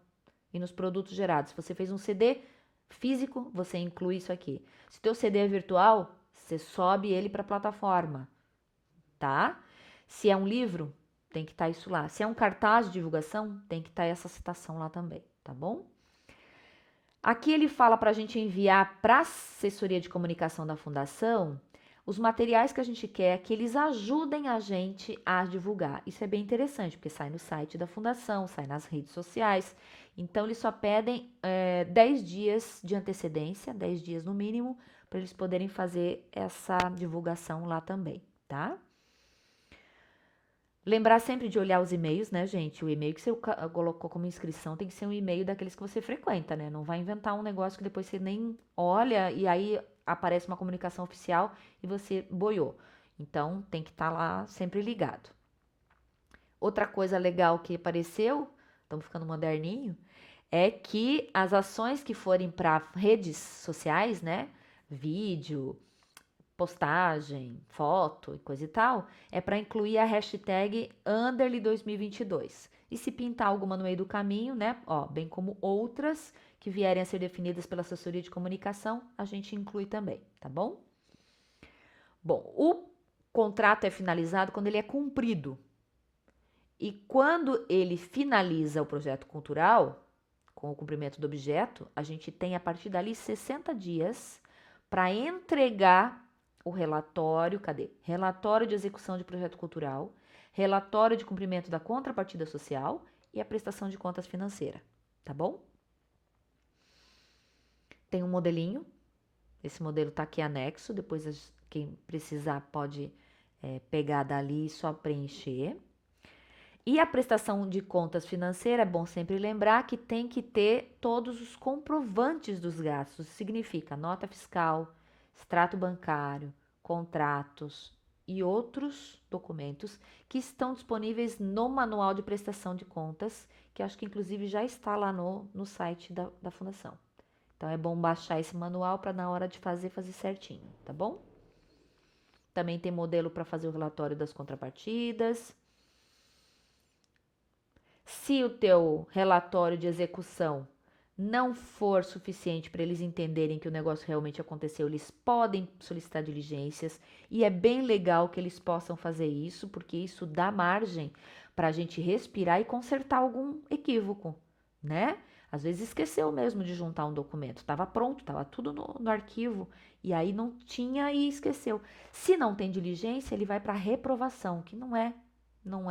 e nos produtos gerados. Se você fez um CD físico, você inclui isso aqui. Se o teu CD é virtual, você sobe ele para a plataforma, tá? Se é um livro, tem que estar isso lá. Se é um cartaz de divulgação, tem que estar essa citação lá também, tá bom? Aqui ele fala para a gente enviar para a assessoria de comunicação da fundação os materiais que a gente quer que eles ajudem a gente a divulgar. Isso é bem interessante, porque sai no site da fundação, sai nas redes sociais. Então, eles só pedem 10 dias de antecedência, 10 dias no mínimo, para eles poderem fazer essa divulgação lá também, tá? Lembrar sempre de olhar os e-mails, né, gente? O e-mail que você colocou como inscrição tem que ser um e-mail daqueles que você frequenta, né? Não vai inventar um negócio que depois você nem olha e aí aparece uma comunicação oficial e você boiou. Então, tem que estar lá sempre ligado. Outra coisa legal que apareceu, estamos ficando moderninho, é que as ações que forem para redes sociais, né? Vídeo, postagem, foto e coisa e tal, é para incluir a hashtag Underly 2022. E se pintar alguma no meio do caminho, né? Ó, bem como outras que vierem a ser definidas pela assessoria de comunicação, a gente inclui também, tá bom? Bom, o contrato é finalizado quando ele é cumprido. E quando ele finaliza o projeto cultural, com o cumprimento do objeto, a gente tem a partir dali 60 dias para entregar o relatório, cadê? Relatório de execução de projeto cultural, relatório de cumprimento da contrapartida social e a prestação de contas financeira, tá bom? Tem um modelinho, esse modelo tá aqui anexo, depois quem precisar pode pegar dali e só preencher. E a prestação de contas financeira, é bom sempre lembrar que tem que ter todos os comprovantes dos gastos. Significa nota fiscal, extrato bancário, contratos e outros documentos que estão disponíveis no manual de prestação de contas, que acho que inclusive já está lá no site da Fundação. Então é bom baixar esse manual para na hora de fazer certinho, tá bom? Também tem modelo para fazer o relatório das contrapartidas. Se o teu relatório de execução não for suficiente para eles entenderem que o negócio realmente aconteceu, eles podem solicitar diligências e é bem legal que eles possam fazer isso, porque isso dá margem para a gente respirar e consertar algum equívoco, né? Às vezes esqueceu mesmo de juntar um documento, estava pronto, estava tudo no arquivo e aí não tinha e esqueceu. Se não tem diligência, ele vai para reprovação, que não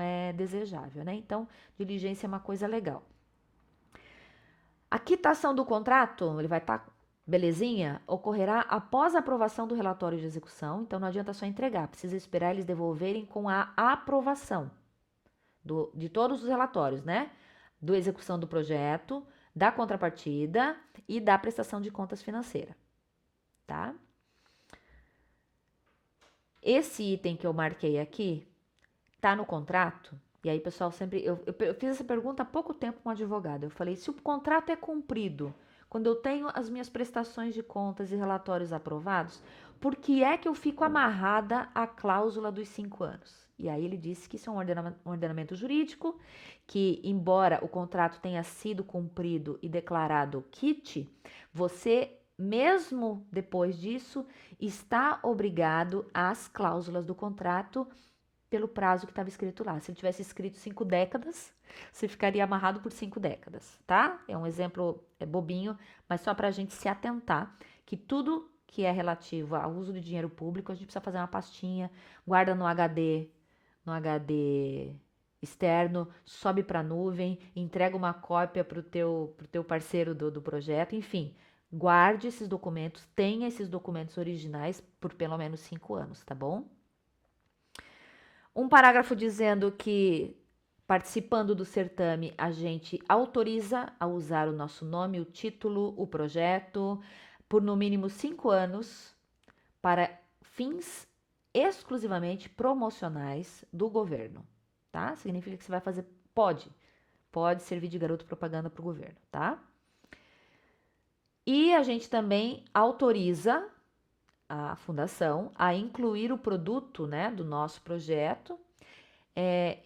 é desejável, né? Então, diligência é uma coisa legal. A quitação do contrato, ele vai estar belezinha, ocorrerá após a aprovação do relatório de execução, então não adianta só entregar, precisa esperar eles devolverem com a aprovação de todos os relatórios, né? Do execução do projeto, da contrapartida e da prestação de contas financeira, tá? Esse item que eu marquei aqui tá no contrato. E aí, pessoal, sempre. Eu fiz essa pergunta há pouco tempo com um advogado. Eu falei: se o contrato é cumprido, quando eu tenho as minhas prestações de contas e relatórios aprovados, por que é que eu fico amarrada à cláusula dos 5 anos? E aí ele disse que isso é um ordenamento jurídico, que embora o contrato tenha sido cumprido e declarado quite, você, mesmo depois disso, está obrigado às cláusulas do contrato pelo prazo que estava escrito lá. Se ele tivesse escrito 5 décadas, você ficaria amarrado por 5 décadas, tá? É um exemplo bobinho, mas só para a gente se atentar que tudo que é relativo ao uso de dinheiro público, a gente precisa fazer uma pastinha, guarda no HD externo, sobe para a nuvem, entrega uma cópia para o teu parceiro do projeto, enfim, guarde esses documentos, tenha esses documentos originais por pelo menos 5 anos, tá bom? Um parágrafo dizendo que, participando do certame, a gente autoriza a usar o nosso nome, o título, o projeto, por no mínimo 5 anos, para fins exclusivamente promocionais do governo, tá? Significa que você vai fazer, pode servir de garoto propaganda para o governo, tá? E a gente também autoriza a fundação a incluir o produto, né, do nosso projeto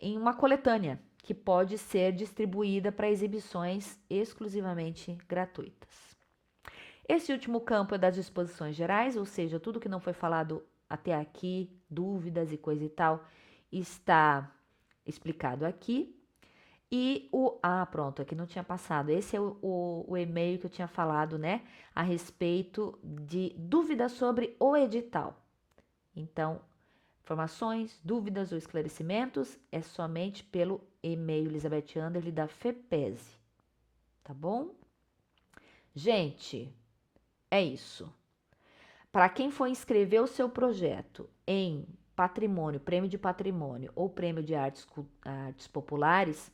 em uma coletânea que pode ser distribuída para exibições exclusivamente gratuitas. Esse último campo é das disposições gerais, ou seja, tudo que não foi falado até aqui, dúvidas e coisa e tal, está explicado aqui. E pronto, aqui não tinha passado. Esse é o e-mail que eu tinha falado, né? A respeito de dúvidas sobre o edital. Então, informações, dúvidas ou esclarecimentos é somente pelo e-mail Elizabeth Anderle da FEPESE. Tá bom? Gente, é isso. Para quem for inscrever o seu projeto em patrimônio, prêmio de patrimônio ou prêmio de artes populares,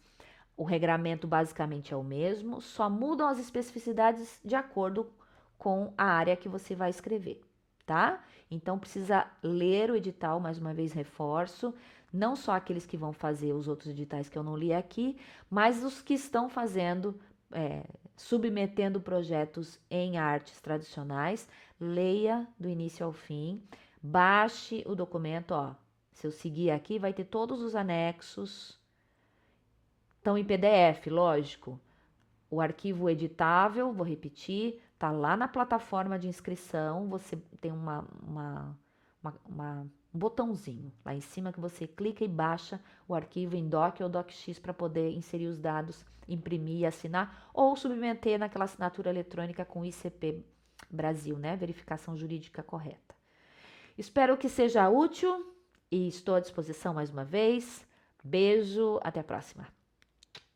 o regramento basicamente é o mesmo, só mudam as especificidades de acordo com a área que você vai escrever, tá? Então precisa ler o edital, mais uma vez reforço, não só aqueles que vão fazer os outros editais que eu não li aqui, mas os que estão fazendo, submetendo projetos em artes tradicionais, leia do início ao fim, baixe o documento, ó. Se eu seguir aqui, vai ter todos os anexos. Estão em PDF, lógico. O arquivo editável, vou repetir, tá lá na plataforma de inscrição. Você tem um botãozinho lá em cima que você clica e baixa o arquivo em doc ou docx para poder inserir os dados, imprimir e assinar, ou submeter naquela assinatura eletrônica com ICP Brasil, né? Verificação jurídica correta. Espero que seja útil e estou à disposição mais uma vez. Beijo, até a próxima.